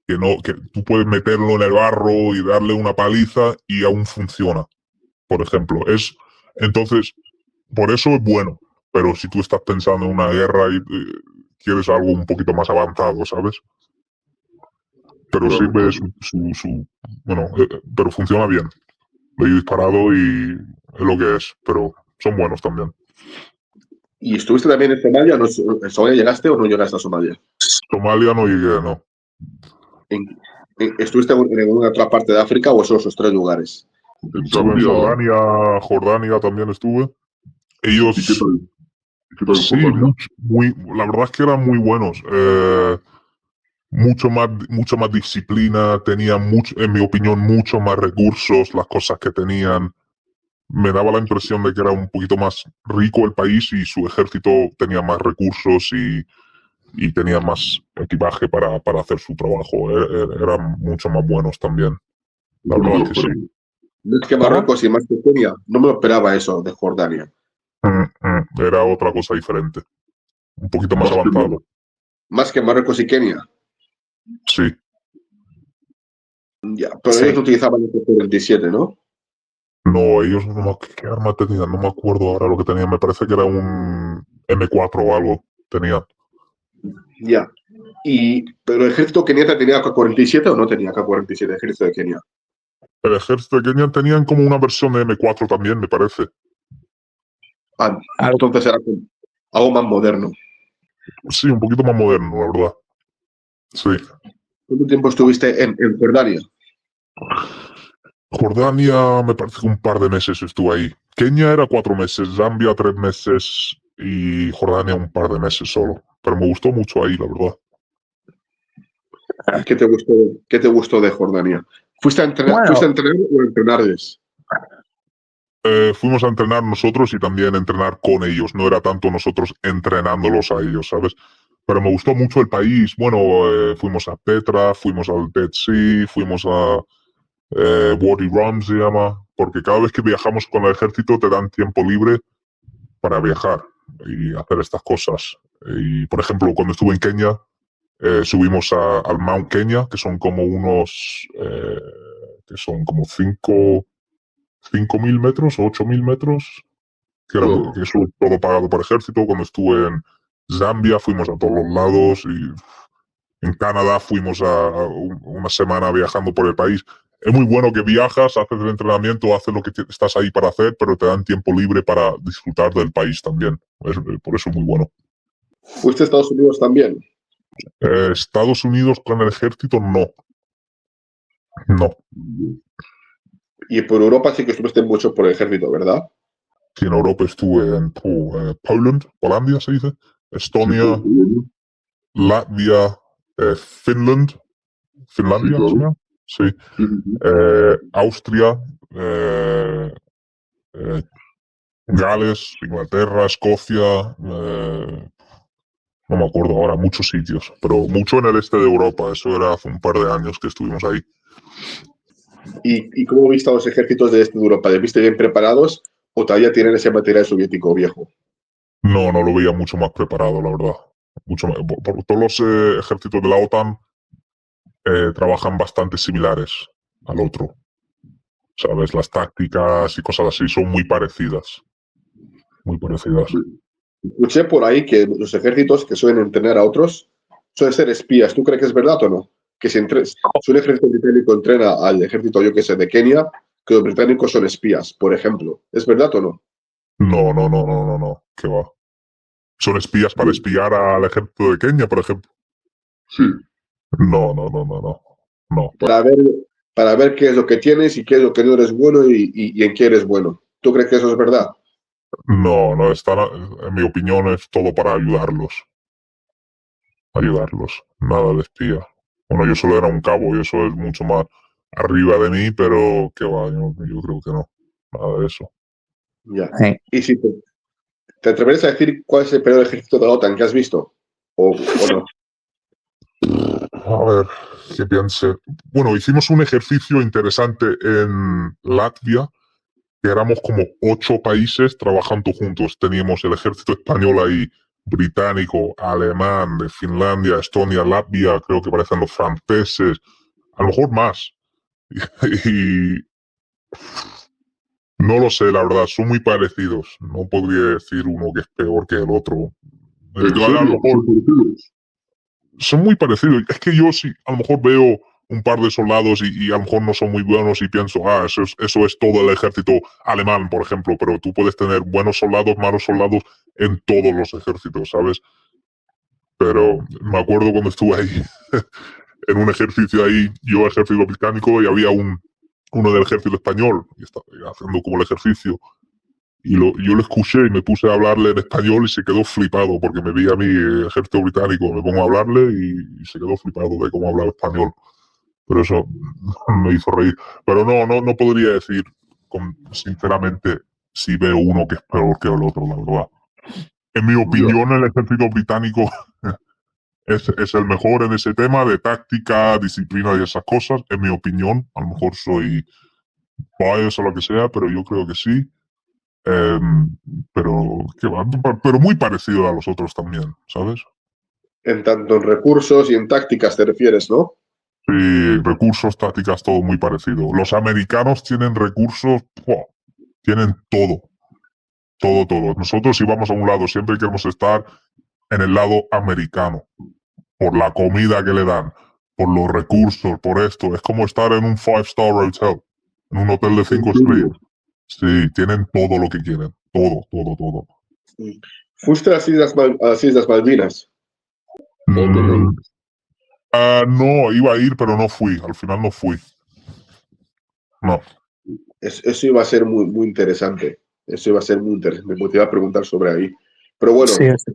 que tú puedes meterlo en el barro y darle una paliza y aún funciona, por ejemplo. Entonces, por eso es bueno, pero si tú estás pensando en una guerra y quieres algo un poquito más avanzado, ¿sabes? Pero sirve bueno, pero funciona bien. Lo he disparado y es lo que es, pero son buenos también. ¿Y estuviste también en Somalia? ¿En Somalia llegaste o no llegaste a Somalia? Somalia no llegué, no. ¿Estuviste en alguna otra parte de África o esos tres lugares? Estuve en Jordania también estuve. Ellos, ¿Y qué tal sí, Jordania? la verdad es que eran muy buenos. Mucha más disciplina, tenían en mi opinión, mucho más recursos, las cosas que tenían. Me daba la impresión de que era un poquito más rico el país y su ejército tenía más recursos y tenía más equipaje para hacer su trabajo. Eran mucho más buenos también. La verdad es que sí. No es que Marruecos y más que Kenia, no me lo esperaba eso de Jordania. Era otra cosa diferente. Un poquito más avanzado. Más que Marruecos y Kenia. Sí. Ya, pero ellos no utilizaban el 47, ¿no? No, ellos ¿qué arma tenían? No me acuerdo ahora lo que tenían. Me parece que era un M4 o algo. Tenían. Ya. ¿Pero el ejército keniata tenía AK-47 o no tenía AK-47 el ejército de Kenia? El ejército de Kenia tenían como una versión de M4 también, me parece. Entonces era algo más moderno. Sí, un poquito más moderno, la verdad. Sí. ¿Cuánto tiempo estuviste en Jordania? Jordania me parece que un par de meses estuve ahí. Kenia era 4 meses, Zambia 3 meses y Jordania un par de meses solo. Pero me gustó mucho ahí, la verdad. ¿Qué te gustó de Jordania? ¿Fuiste a entrenar o a entrenarles? Fuimos a entrenar nosotros y también entrenar con ellos. No era tanto nosotros entrenándolos a ellos, ¿sabes? Pero me gustó mucho el país. Bueno, fuimos a Petra, fuimos al Dead Sea, fuimos a Wadi Rum se llama, porque cada vez que viajamos con el ejército te dan tiempo libre para viajar y hacer estas cosas. Y, por ejemplo, cuando estuve en Kenia, subimos al Mount Kenya, que son como que son como 5.000 metros o 8.000 metros, que eso todo pagado por ejército. Cuando estuve en Zambia fuimos a todos los lados y en Canadá fuimos una semana viajando por el país. Es muy bueno que viajas, haces el entrenamiento, haces lo que estás ahí para hacer, pero te dan tiempo libre para disfrutar del país también. Por eso es muy bueno. ¿Fuiste a Estados Unidos también? Estados Unidos con el ejército, no. No. Y por Europa sí que estuviste mucho por el ejército, ¿verdad? Sí, en Europa estuve en Polandia se dice, Estonia, Latvia, Finlandia, Sí, claro. ¿se llama? Sí. Austria, Gales, Inglaterra, Escocia, no me acuerdo ahora, muchos sitios, pero mucho en el este de Europa. Eso era hace un par de años que estuvimos ahí. ¿Y cómo viste a los ejércitos de este de Europa? ¿Les viste bien preparados o todavía tienen ese material soviético viejo? No lo veía mucho más preparado, la verdad. Mucho más. Todos los ejércitos de la OTAN trabajan bastante similares al otro. ¿Sabes? Las tácticas y cosas así son muy parecidas. Muy parecidas. Escuché por ahí que los ejércitos que suelen entrenar a otros suelen ser espías. ¿Tú crees que es verdad o no? Que si un ejército británico entrena al ejército, yo que sé, de Kenia, que los británicos son espías, por ejemplo. ¿Es verdad o no? No. ¿Qué va? ¿Son espías para espiar al ejército de Kenia, por ejemplo? Sí. No. No. Para ver qué es lo que tienes y qué es lo que no eres bueno y en qué eres bueno. ¿Tú crees que eso es verdad? No, en mi opinión es todo para ayudarlos. Nada de espía. Bueno, yo solo era un cabo y eso es mucho más arriba de mí, pero qué va, yo creo que no. Nada de eso. Ya. Sí. ¿Y si te atreverías a decir cuál es el peor ejército de la OTAN que has visto? ¿O no? A ver, que piense. Bueno, hicimos un ejercicio interesante en Latvia, que éramos como 8 países trabajando juntos. Teníamos el ejército español ahí, británico, alemán, de Finlandia, Estonia, Latvia, creo que parecen los franceses, a lo mejor más. Y no lo sé, la verdad, son muy parecidos. No podría decir uno que es peor que el otro. ¿En Yo a lo serio? mejor ¿Son parecidos? son muy parecidos. Es que yo sí, a lo mejor veo un par de soldados y a lo mejor no son muy buenos y pienso, eso es todo el ejército alemán, por ejemplo, pero tú puedes tener buenos soldados, malos soldados en todos los ejércitos, ¿sabes? Pero me acuerdo cuando estuve ahí en un ejercicio ahí, yo ejército británico y había uno del ejército español y estaba haciendo como el ejercicio. Y yo lo escuché y me puse a hablarle en español y se quedó flipado porque me vi a mí, ejército británico, me pongo a hablarle y se quedó flipado de cómo hablaba español. Pero eso me hizo reír. Pero no podría decir sinceramente si veo uno que es peor que el otro, la verdad. En mi opinión, el ejército británico es el mejor en ese tema de táctica, disciplina y esas cosas. En mi opinión, a lo mejor soy bias o lo que sea, pero yo creo que sí. Pero, pero muy parecido a los otros también, ¿sabes? En tanto en recursos y en tácticas te refieres, ¿no? Sí, recursos, tácticas, todo muy parecido. Los americanos tienen recursos, ¡pua! Tienen todo. Nosotros si vamos a un lado, siempre queremos estar en el lado americano, por la comida que le dan, por los recursos, por esto. Es como estar en un 5-star hotel, en un hotel de 5 ¿En serio? estrellas. Sí, tienen todo lo que quieren, todo. Fuiste a las Islas Malvinas. Mm, no, iba a ir, pero no fui. Al final no fui. No. Eso iba a ser muy, muy interesante. Eso iba a ser muy interesante. Me iba a preguntar sobre ahí. Pero bueno, Sí, el sí.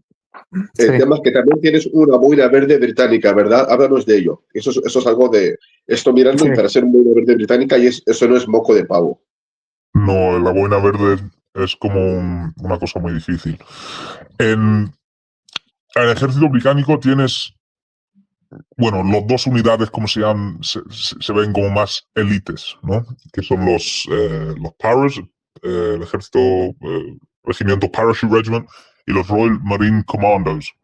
tema es que también tienes una boina verde británica, ¿verdad? Háblanos de ello. Eso es algo de... Esto mirando Sí. y para ser una boina verde británica y eso no es moco de pavo. No, la boina verde es como una cosa muy difícil. En el ejército británico tienes bueno, los dos unidades, como se llaman, se ven como más élites, ¿no? Que son los Paras, el ejército, regimiento Parachute Regiment y los Royal Marine Commandos.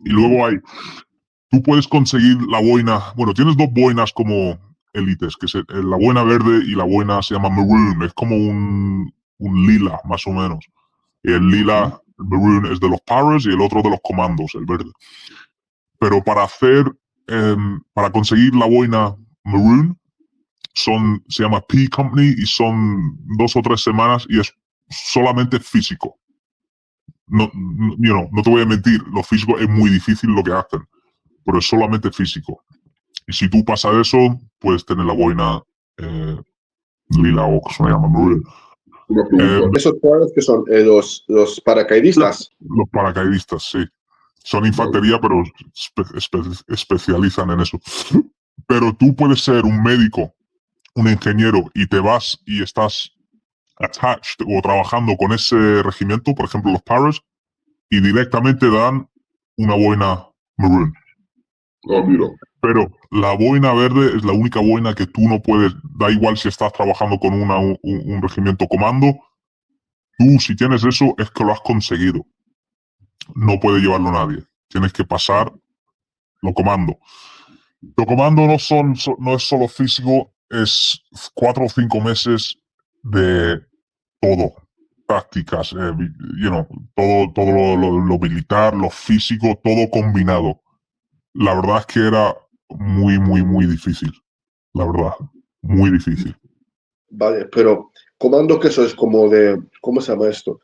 Y luego tú puedes conseguir la boina, bueno, tienes dos boinas como élites, que es la boina verde y la boina se llama Maroon, es como un lila, más o menos. Y el lila, el Maroon, es de los Paras y el otro de los comandos, el verde. Pero para conseguir la boina Maroon, se llama P Company y son 2 o 3 semanas y es solamente físico. No te voy a mentir, lo físico es muy difícil lo que hacen, pero es solamente físico. Y si tú pasas eso, puedes tener la boina lila o que se llama Maroon. Una pregunta. ¿Esos cuadros que son los paracaidistas? Los paracaidistas, sí. Son infantería, pero especializan en eso. Pero tú puedes ser un médico, un ingeniero, y te vas y estás attached o trabajando con ese regimiento, por ejemplo los Paras, y directamente dan una boina Maroon. Ah, mira. Pero la boina verde es la única boina que tú no puedes, da igual si estás trabajando con un regimiento comando, tú si tienes eso es que lo has conseguido. No puede llevarlo nadie. Tienes que pasar lo comando. Lo comando no es solo físico, es 4 o 5 meses de todo. Prácticas, todo lo militar, lo físico, todo combinado. La verdad es que era muy, muy, muy difícil. La verdad, muy difícil. Vale, pero comando que sois como de, ¿cómo se llama esto?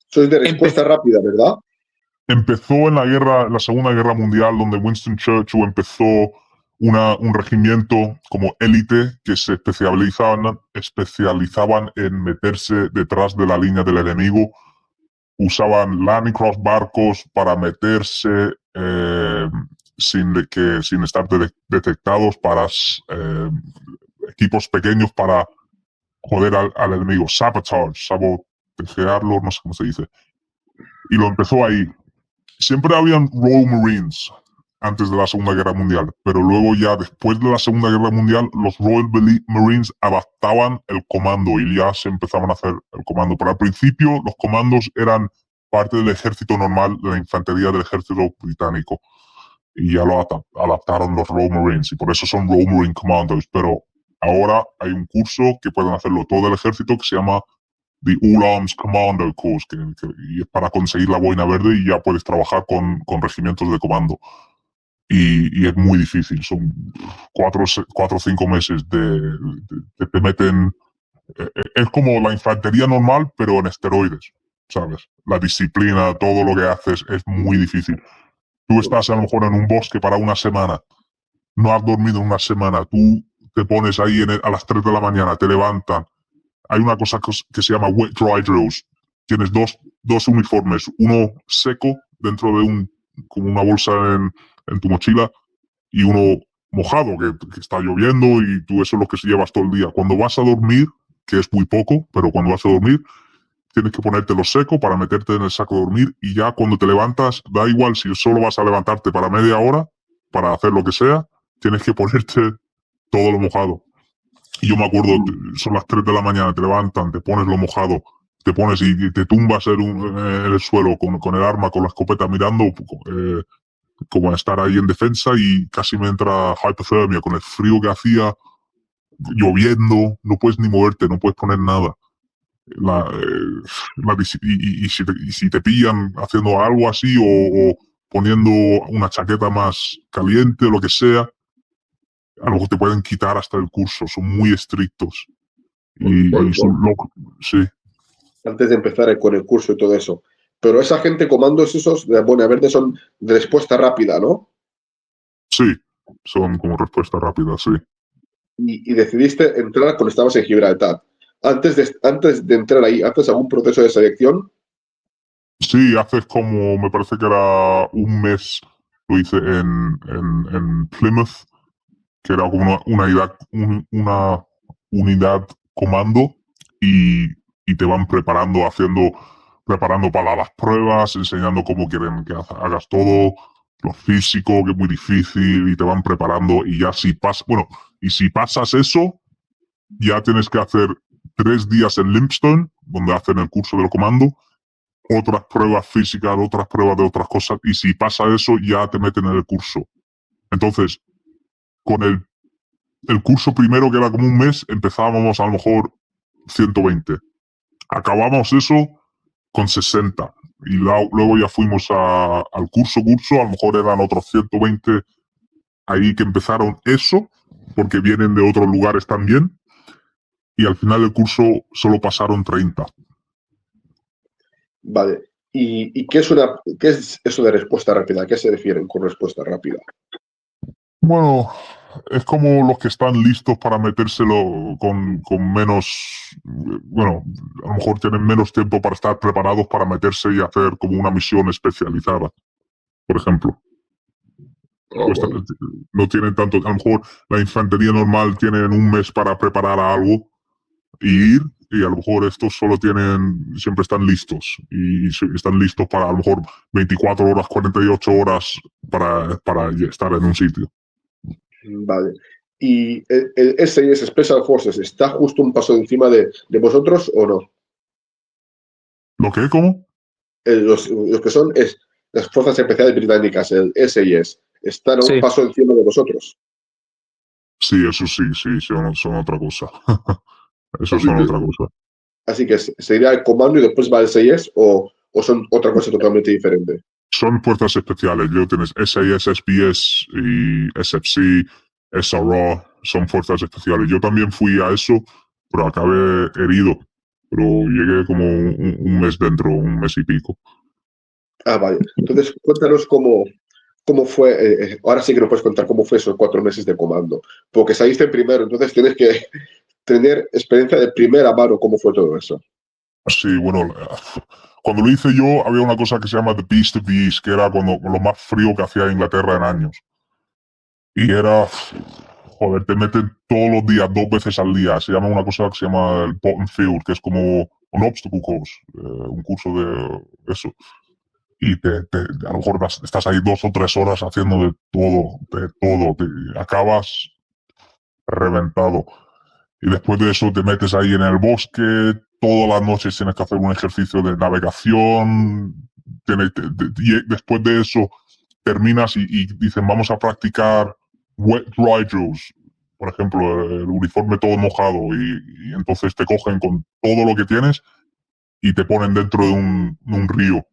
Sois de respuesta rápida, ¿verdad? Empezó en la Segunda Guerra Mundial, donde Winston Churchill empezó un regimiento como élite que se especializaban en meterse detrás de la línea del enemigo. Usaban landing cross barcos para meterse sin estar detectados, para equipos pequeños para joder al enemigo, sabotearlo, no sé cómo se dice. Y lo empezó ahí. Siempre habían Royal Marines antes de la Segunda Guerra Mundial, pero luego ya después de la Segunda Guerra Mundial los Royal Marines adaptaban el comando y ya se empezaban a hacer el comando. Pero al principio los comandos eran parte del ejército normal, de la infantería del ejército británico, y ya lo adaptaron los Royal Marines y por eso son Royal Marine Commandos. Pero ahora hay un curso que pueden hacerlo todo el ejército que se llama The All Arms Commando Course, y es para conseguir la boina verde y ya puedes trabajar con regimientos de comando. Y es muy difícil, son 4 o 5 meses de te meten. Es como la infantería normal, pero en esteroides, ¿sabes? La disciplina, todo lo que haces es muy difícil. Tú estás a lo mejor en un bosque para una semana, no has dormido una semana, tú te pones ahí a las 3 de la mañana, te levantan. Hay una cosa que se llama wet dry drills. Tienes dos uniformes, uno seco dentro de como una bolsa en tu mochila y uno mojado, que está lloviendo y tú eso es lo que llevas todo el día. Cuando vas a dormir, que es muy poco, pero cuando vas a dormir, tienes que ponerte lo seco para meterte en el saco de dormir y ya cuando te levantas, da igual si solo vas a levantarte para media hora, para hacer lo que sea, tienes que ponerte todo lo mojado. Y yo me acuerdo, son las 3 de la mañana, te levantan, te pones lo mojado, te pones y te tumbas en el suelo con el arma, con la escopeta mirando, como a estar ahí en defensa y casi me entra hypothermia con el frío que hacía, lloviendo, no puedes ni moverte, no puedes poner nada. Si te pillan haciendo algo así o poniendo una chaqueta más caliente o lo que sea, a lo mejor te pueden quitar hasta el curso, son muy estrictos. Y son locos, sí. Antes de empezar con el curso y todo eso. Pero esa gente, comandos esos de Boina Verde, son de respuesta rápida, ¿no? Sí, son como respuesta rápida, sí. Y decidiste entrar cuando estabas en Gibraltar. Antes de entrar ahí, ¿haces algún proceso de selección? Sí, haces como, me parece que era un mes, lo hice en Plymouth, que era como una unidad comando y te van preparando para las pruebas, enseñando cómo quieren que hagas todo, lo físico, que es muy difícil, y te van preparando, y ya si pasas eso, ya tienes que hacer 3 días en Limpstone, donde hacen el curso del comando, otras pruebas físicas, otras pruebas de otras cosas, y si pasa eso, ya te meten en el curso. Entonces, con el curso primero, que era como un mes, empezábamos a lo mejor 120. Acabamos eso con 60. Y luego ya fuimos al curso, a lo mejor eran otros 120 ahí que empezaron eso, porque vienen de otros lugares también. Y al final del curso solo pasaron 30. Vale. ¿Y qué es eso de respuesta rápida? ¿A qué se refieren con respuesta rápida? Bueno, es como los que están listos para metérselo con menos, bueno, a lo mejor tienen menos tiempo para estar preparados para meterse y hacer como una misión especializada, por ejemplo. Pues Vale. no tienen tanto, a lo mejor la infantería normal tienen un mes para preparar algo y ir, y a lo mejor estos siempre están listos, y están listos para a lo mejor 24 horas, 48 horas para estar en un sitio. Vale. ¿Y el SIS Special Forces está justo un paso encima de vosotros o no? ¿Lo que? ¿Cómo? Los que son las Fuerzas Especiales Británicas, el SIS, están a un Sí. paso encima de vosotros. Sí, eso sí, son otra cosa. Eso Así son que, otra cosa. Así que se irá el comando y después va el SIS o son otra cosa totalmente diferente. Son fuerzas especiales. Yo tienes SIS, SBS y SFC, SRO, son fuerzas especiales. Yo también fui a eso, pero acabé herido. Pero llegué como un mes dentro, un mes y pico. Ah, vale. Entonces, cuéntanos cómo fue. Ahora sí que nos puedes contar cómo fue esos 4 meses de comando. Porque saliste primero, entonces tienes que tener experiencia de primera mano cómo fue todo eso. Sí, bueno, cuando lo hice yo había una cosa que se llama The Beast of the East, que era lo más frío que hacía Inglaterra en años. Y era, joder, te meten todos los días, 2 veces al día. Se llama una cosa que se llama el Bottom Field, que es como un obstacle course, un curso de eso. Y a lo mejor estás ahí 2 o 3 horas haciendo de todo. Acabas reventado. Y después de eso te metes ahí en el bosque, todas las noches tienes que hacer un ejercicio de navegación, y después de eso terminas y dicen vamos a practicar wet dry drills, por ejemplo, el uniforme todo mojado, y entonces te cogen con todo lo que tienes y te ponen dentro de un río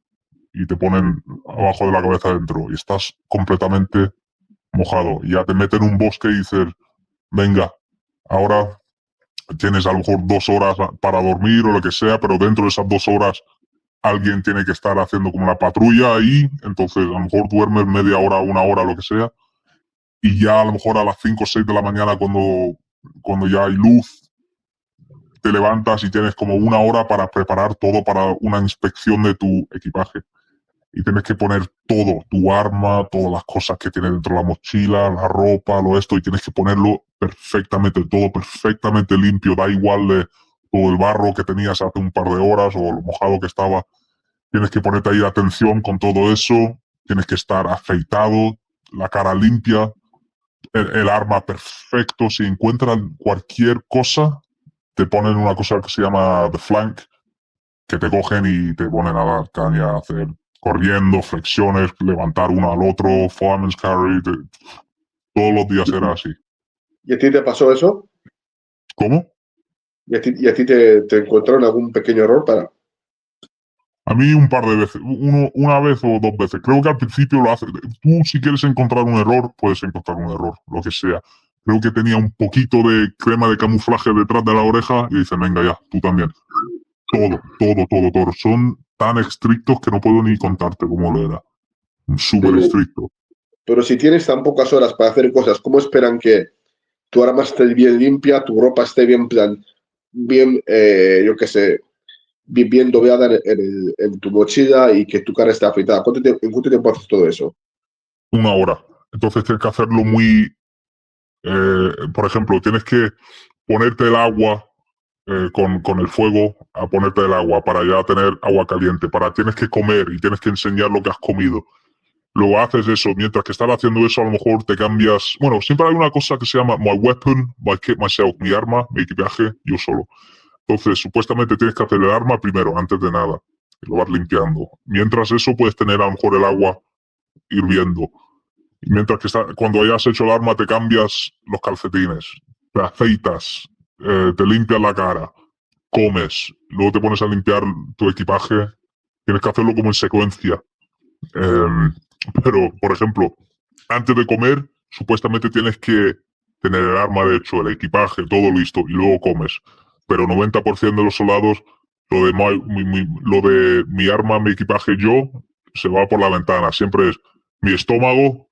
y te ponen abajo de la cabeza dentro y estás completamente mojado. Y ya te meten en un bosque y dices, venga, ahora tienes a lo mejor 2 horas para dormir o lo que sea, pero dentro de esas 2 horas alguien tiene que estar haciendo como una patrulla ahí, entonces a lo mejor duermes media hora, 1 hora, lo que sea, y ya a lo mejor a las 5 o 6 de la mañana cuando ya hay luz, te levantas y tienes como 1 hora para preparar todo para una inspección de tu equipaje. Y tienes que poner todo, tu arma, todas las cosas que tienes dentro de la mochila, la ropa, lo esto, y tienes que ponerlo perfectamente, todo perfectamente limpio, da igual de todo el barro que tenías hace un par de horas o lo mojado que estaba. Tienes que ponerte ahí atención con todo eso, tienes que estar afeitado, la cara limpia, el arma perfecto. Si encuentran cualquier cosa, te ponen una cosa que se llama The Flank, que te cogen y te ponen a dar caña, a hacer corriendo, flexiones, levantar uno al otro, fireman's carry, todos los días era así. ¿Y a ti te pasó eso? ¿Cómo? ¿Y a ti te encontraron algún pequeño error para...? A mí un par de veces, una vez o 2 veces. Creo que al principio lo haces. Tú si quieres encontrar un error, puedes encontrar un error, lo que sea. Creo que tenía un poquito de crema de camuflaje detrás de la oreja y dicen, venga ya, tú también. Todo. Son tan estrictos que no puedo ni contarte cómo lo era. Súper pero, estricto. Pero si tienes tan pocas horas para hacer cosas, ¿cómo esperan que tu arma esté bien limpia, tu ropa esté bien, bien, yo qué sé, bien doblada en tu mochila y que tu cara esté afeitada? ¿En cuánto tiempo haces todo eso? 1 hora. Entonces tienes que hacerlo muy... por ejemplo, tienes que ponerte el agua con el fuego, a ponerte el agua para ya tener agua caliente. Tienes que comer y tienes que enseñar lo que has comido. Luego haces eso, mientras que estás haciendo eso a lo mejor te cambias, bueno, siempre hay una cosa que se llama my weapon, my kit myself, mi arma, mi equipaje, yo solo. Entonces, supuestamente tienes que hacer el arma primero, antes de nada, y lo vas limpiando. Mientras eso puedes tener a lo mejor el agua hirviendo. Y mientras que cuando hayas hecho el arma te cambias los calcetines, te afeitas, te limpias la cara, comes, luego te pones a limpiar tu equipaje, tienes que hacerlo como en secuencia. Pero, por ejemplo, antes de comer, supuestamente tienes que tener el arma de hecho, el equipaje, todo listo, y luego comes. Pero 90% de los soldados, lo de mi arma, mi equipaje, yo, se va por la ventana. Siempre es mi estómago,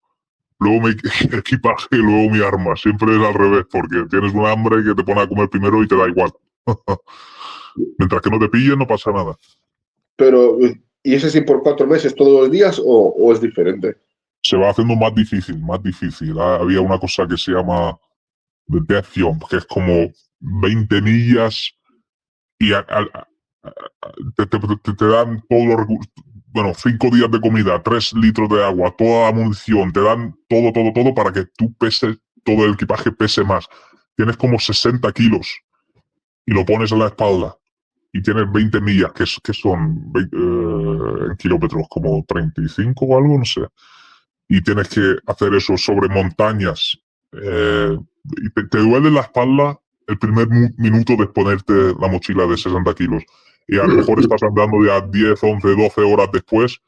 luego mi equipaje y luego mi arma. Siempre es al revés, porque tienes un hambre que te pone a comer primero y te da igual. Mientras que no te pillen, no pasa nada. Pero, ¿y ese sí por 4 meses todos los días o es diferente? Se va haciendo más difícil, más difícil. Había una cosa que se llama The Death Jump, que es como 20 millas y te dan todos los recursos, bueno, 5 días de comida, 3 litros de agua, toda la munición, te dan todo para que tú peses, todo el equipaje pese más. Tienes como 60 kilos y lo pones en la espalda y tienes 20 millas, que son en kilómetros, como 35 o algo, no sé. Y tienes que hacer eso sobre montañas. Y te duele la espalda el primer minuto de ponerte la mochila de 60 kilos. Y a lo mejor estás andando ya 10, 11, 12 horas después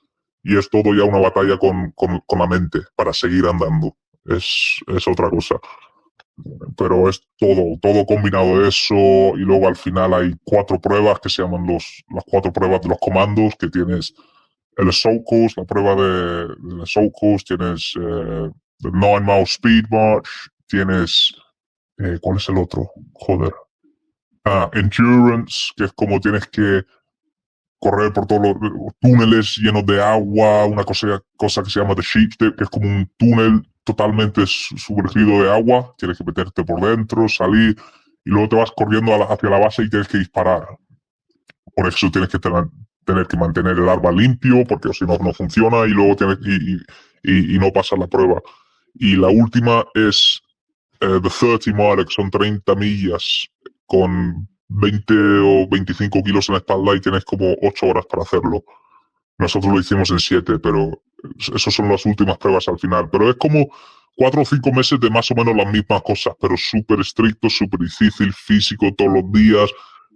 y es todo ya una batalla con la mente para seguir andando. Es otra cosa. Pero es todo combinado de eso. Y luego al final hay 4 pruebas que se llaman las 4 pruebas de los comandos, que tienes el Assault Course, la prueba del Assault Course, tienes el 9 Mile Speed March, tienes, ¿cuál es el otro? Joder. Endurance, que es como tienes que correr por todos los túneles llenos de agua, una cosa que se llama The Sheep Dip, que es como un túnel totalmente sumergido de agua, tienes que meterte por dentro, salir, y luego te vas corriendo hacia la base y tienes que disparar. Por eso tienes que tener que mantener el arma limpio, porque si no, no funciona, y luego tienes y no pasas la prueba. Y la última es The 30 Mile, que son 30 millas con 20 o 25 kilos en la espalda y tienes como 8 horas para hacerlo. Nosotros lo hicimos en 7, pero esas son las últimas pruebas al final. Pero es como 4 o 5 meses de más o menos las mismas cosas, pero súper estricto, súper difícil, físico todos los días,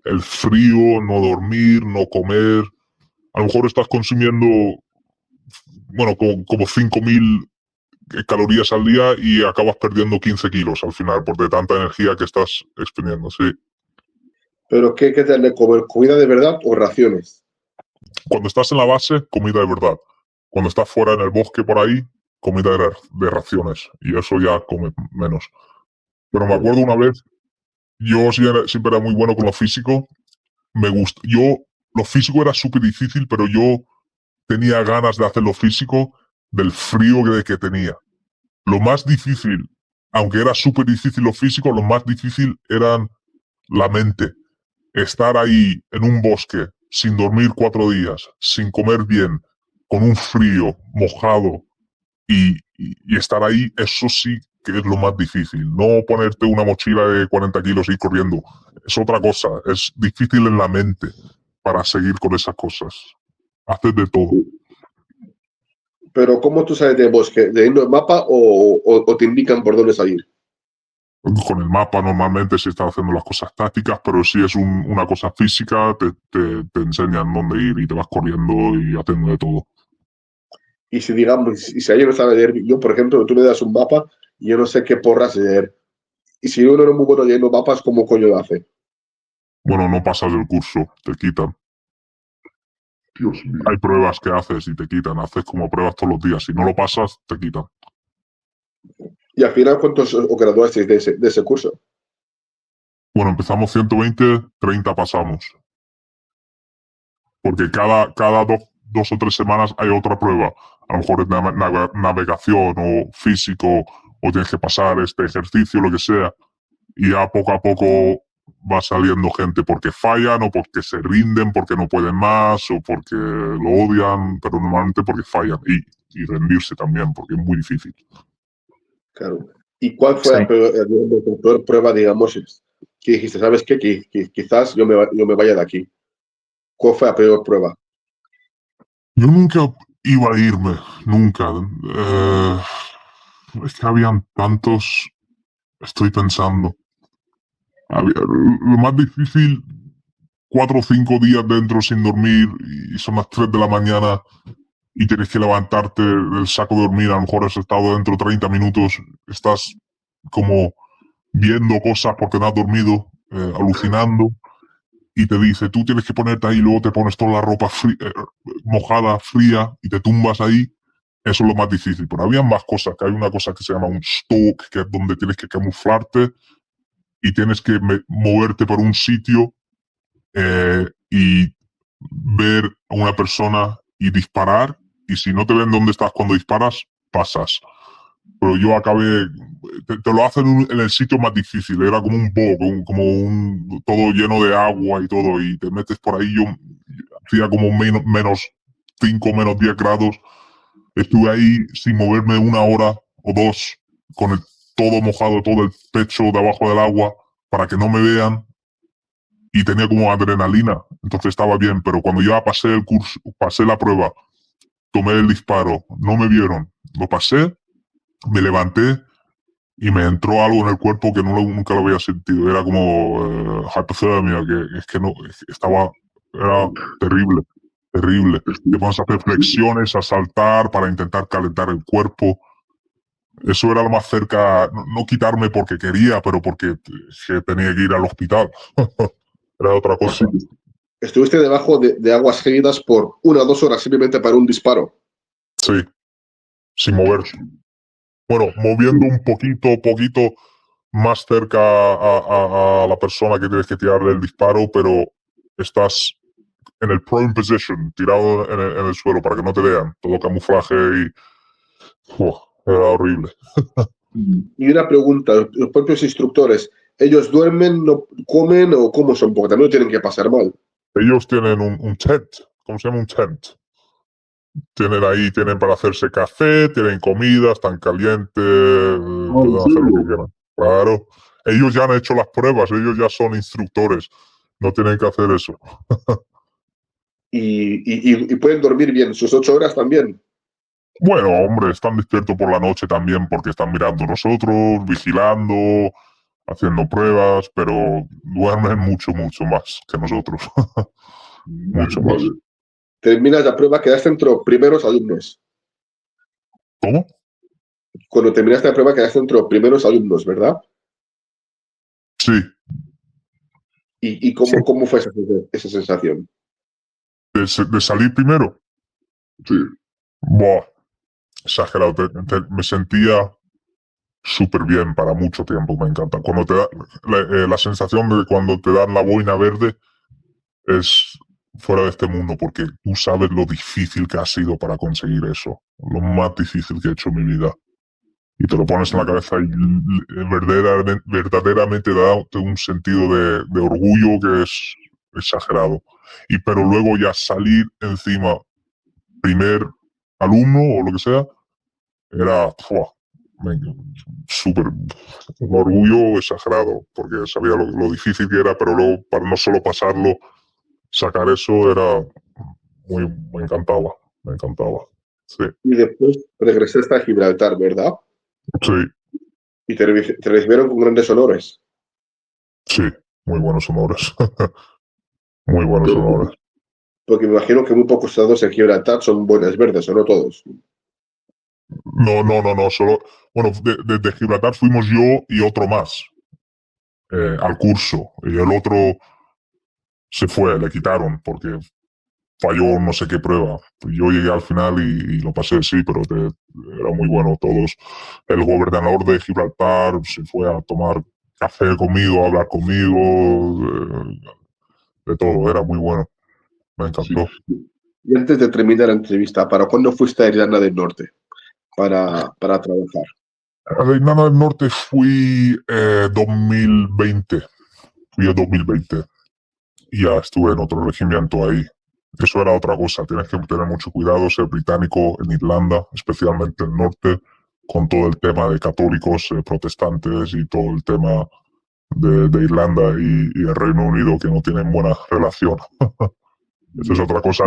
el frío, no dormir, no comer. A lo mejor estás consumiendo, bueno, como 5.000 calorías al día y acabas perdiendo 15 kilos al final por de tanta energía que estás expendiendo, sí. ¿Pero qué te dan de comer? ¿Comida de verdad o raciones? Cuando estás en la base, comida de verdad. Cuando estás fuera en el bosque por ahí, comida de raciones. Y eso ya come menos. Pero me acuerdo una vez, yo siempre era muy bueno con lo físico. Lo físico era súper difícil, pero yo tenía ganas de hacer lo físico del frío que tenía. Lo más difícil, aunque era súper difícil lo físico, lo más difícil eran la mente. Estar ahí en un bosque, sin dormir 4 días, sin comer bien, con un frío, mojado, y estar ahí, eso sí que es lo más difícil. No ponerte una mochila de 40 kilos y ir corriendo. Es otra cosa. Es difícil en la mente para seguir con esas cosas. Haces de todo. Pero ¿cómo tú sales del bosque? ¿Leyendo el mapa o te indican por dónde salir? Con el mapa normalmente se están haciendo las cosas tácticas, pero si es una cosa física, te enseñan dónde ir y te vas corriendo y haciendo de todo. Y si digamos, y si alguien no sabe leer, yo por ejemplo, tú me das un mapa y yo no sé qué porras leer. Y si uno no es muy bueno leyendo mapas, ¿cómo coño lo hace? Bueno, no pasas el curso, te quitan. Dios mío. Hay pruebas que haces y te quitan. Haces como pruebas todos los días. Si no lo pasas, te quitan. Y al final, ¿cuántos os graduasteis de ese curso? Bueno, empezamos 120, 30 pasamos. Porque cada 2 o 3 semanas hay otra prueba. A lo mejor es navegación o físico, o tienes que pasar este ejercicio, lo que sea. Y ya poco a poco va saliendo gente porque fallan o porque se rinden, porque no pueden más o porque lo odian, pero normalmente porque fallan. Y y rendirse también, porque es muy difícil. Claro. ¿Y cuál fue Sí. la peor prueba, digamos, que dijiste, ¿sabes qué? Quizás yo me vaya de aquí. ¿Cuál fue la peor prueba? Yo nunca iba a irme, nunca. Es que habían tantos, estoy pensando. Lo más difícil, 4 o 5 días dentro sin dormir y son las 3 de la mañana y tienes que levantarte del saco de dormir. A lo mejor has estado dentro 30 minutos, estás como viendo cosas porque no has dormido, alucinando, y te dice, tú tienes que ponerte ahí, luego te pones toda la ropa mojada, fría, y te tumbas ahí. Eso es lo más difícil. Pero había más cosas, que hay una cosa que se llama un stalk, que es donde tienes que camuflarte y tienes que moverte por un sitio y ver a una persona y disparar, y si no te ven dónde estás cuando disparas, pasas. Pero yo acabé, te lo hacen en el sitio más difícil, era como un bog, todo lleno de agua y todo, y te metes por ahí. Yo hacía como menos 5, menos 10 grados, estuve ahí sin moverme 1 hora o 2, con todo mojado, todo el pecho debajo del agua, para que no me vean, y tenía como adrenalina, entonces estaba bien. Pero cuando ya pasé el curso, pasé la prueba, tomé el disparo, no me vieron, lo pasé, me levanté y me entró algo en el cuerpo que nunca lo había sentido. Era como hipotermia, que es que no, era terrible, terrible. Te pones a hacer flexiones, a saltar para intentar calentar el cuerpo. Eso era lo más cerca, no quitarme porque quería, pero porque que tenía que ir al hospital. Era otra cosa. Estuviste debajo de aguas gélidas por 1 o 2 horas simplemente para un disparo. Sí, sin moverse. Bueno, moviendo un poquito más cerca a la persona que tienes que tirarle el disparo, pero estás en el prone position, tirado en el suelo para que no te vean, todo camuflaje y era horrible. Y una pregunta, los propios instructores, ¿ellos duermen, no comen o cómo son? Porque también lo tienen que pasar mal. Ellos tienen un tent, ¿cómo se llama? Un tent. Tienen para hacerse café, tienen comida, están calientes, pueden hacer lo que quieran. Claro, ellos ya han hecho las pruebas, ellos ya son instructores, no tienen que hacer eso. Y pueden dormir bien, sus 8 horas también. Bueno, hombre, están despiertos por la noche también porque están mirando a nosotros, vigilando, haciendo pruebas, pero duermen mucho más que nosotros. Mucho más. Terminas la prueba, quedaste entre los primeros alumnos. ¿Cómo? Cuando terminaste la prueba, quedaste entre los primeros alumnos, ¿verdad? Sí, ¿Y Sí. cómo fue esa sensación? de salir primero. Sí. Buah, exagerado. Me sentía súper bien para mucho tiempo, me encanta. Cuando te da la sensación de cuando te dan la boina verde es fuera de este mundo, porque tú sabes lo difícil que ha sido para conseguir eso, lo más difícil que he hecho en mi vida. Y te lo pones en la cabeza y verdaderamente da un sentido de orgullo que es exagerado. Pero luego ya salir encima, primer alumno o lo que sea, era súper, un orgullo exagerado, porque sabía lo difícil que era, pero luego para no solo pasarlo, sacar eso era me encantaba, me encantaba. Sí, Y después regresaste a Gibraltar, ¿verdad? sí, Y te recibieron con grandes honores. sí, muy buenos honores. Muy buenos Claro, honores. Porque me imagino que muy pocos estados en Gibraltar son buenas verdes, o no todos. No, solo, bueno, desde Gibraltar fuimos yo y otro más al curso, y el otro se fue, le quitaron porque falló no sé qué prueba. Yo llegué al final y lo pasé, sí, pero era muy bueno todos. El gobernador de Gibraltar se fue a tomar café conmigo, a hablar conmigo, de todo, era muy bueno, me sí. encantó. Y antes de terminar la entrevista, ¿para cuándo fuiste a Irlanda del Norte para trabajar? A la Irlanda del Norte fui 2020, fui en 2020 y ya estuve en otro regimiento ahí. Eso era otra cosa. Tienes que tener mucho cuidado, ser británico en Irlanda, especialmente el norte, con todo el tema de católicos, protestantes y todo el tema de Irlanda y el Reino Unido, que no tienen buena relación. Eso es otra cosa.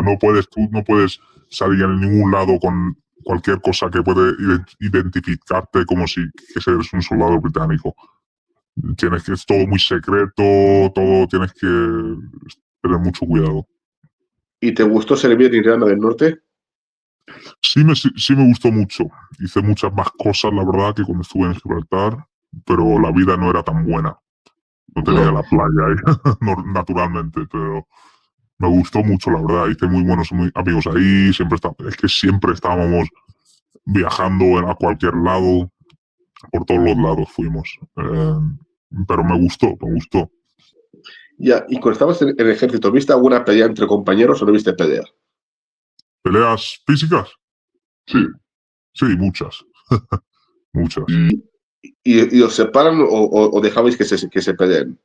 Tú no puedes salir en ningún lado con cualquier cosa que puede identificarte como si que eres un soldado británico. Es todo muy secreto, todo tienes que tener mucho cuidado. ¿Y te gustó servir en Irlanda del Norte? Sí me gustó mucho. Hice muchas más cosas, la verdad, que cuando estuve en Gibraltar, pero la vida no era tan buena. No tenía la playa ahí, naturalmente, pero me gustó mucho, la verdad. Hice muy buenos amigos ahí. Es que siempre estábamos viajando a cualquier lado, por todos los lados fuimos. Pero me gustó. Ya, y cuando estabas en el ejército, ¿viste alguna pelea entre compañeros o no viste pelea? ¿Peleas físicas? Sí. Sí, muchas. Muchas. ¿Y os separan o dejabais que se peleen?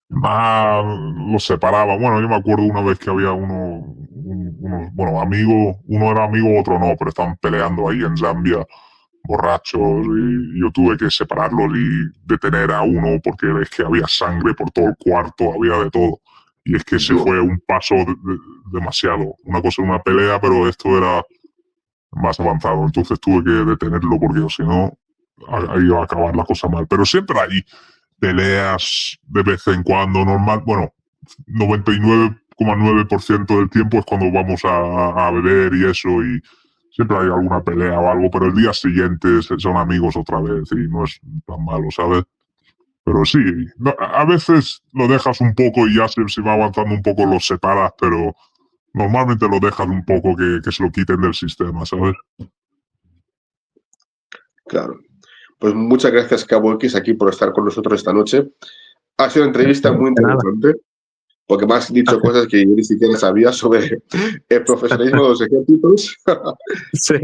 Los separaba. Bueno, yo me acuerdo una vez que había unos amigos, uno era amigo, otro no, pero estaban peleando ahí en Zambia, borrachos, y yo tuve que separarlos y detener a uno porque es que había sangre por todo el cuarto, había de todo. Y es que se fue un paso demasiado. Una cosa era una pelea, pero esto era más avanzado. Entonces tuve que detenerlo porque si no, ahí iba a acabar la cosa mal. Pero siempre hay peleas de vez en cuando, normal. Bueno, 99,9% del tiempo es cuando vamos a beber y eso, y siempre hay alguna pelea o algo, pero el día siguiente son amigos otra vez y no es tan malo, ¿sabes? Pero sí, a veces lo dejas un poco y ya se va avanzando un poco, los separas, pero normalmente lo dejas un poco que se lo quiten del sistema, ¿sabes? Claro. Pues muchas gracias, Cabo X, aquí por estar con nosotros esta noche. Ha sido una entrevista muy De nada. interesante, porque me has dicho cosas que yo ni siquiera sabía sobre el profesionalismo de los ejércitos Sí.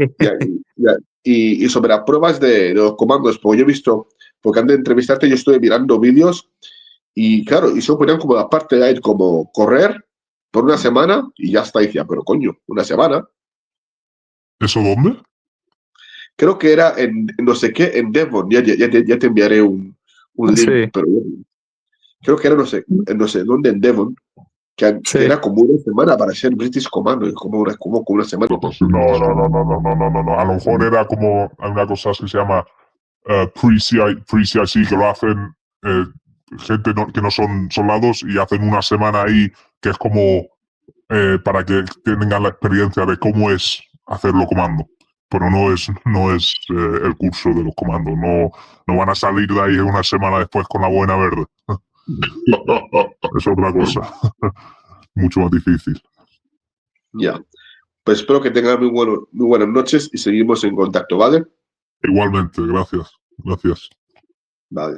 y sobre las pruebas de los comandos. Porque yo he visto, porque antes de entrevistarte yo estuve mirando vídeos y claro, y se ponían como la parte de ir como correr por una semana y ya está. Y decía, pero coño, una semana. ¿Eso dónde? Creo que era en no sé qué, en Devon. Ya te enviaré un link, Sí. pero creo que era en no sé dónde en Devon, que Sí. era como una semana para ser British Commando, como una semana. No. A lo mejor era como una cosa que se llama pre-CIC, que lo hacen gente que no son soldados y hacen una semana ahí que es como para que tengan la experiencia de cómo es hacerlo comando. Pero no es el curso de los comandos. No van a salir de ahí una semana después con la buena verde. Es otra cosa. Mucho más difícil. Ya. Pues espero que tengan muy buenas noches y seguimos en contacto, ¿vale? Igualmente, gracias. Vale.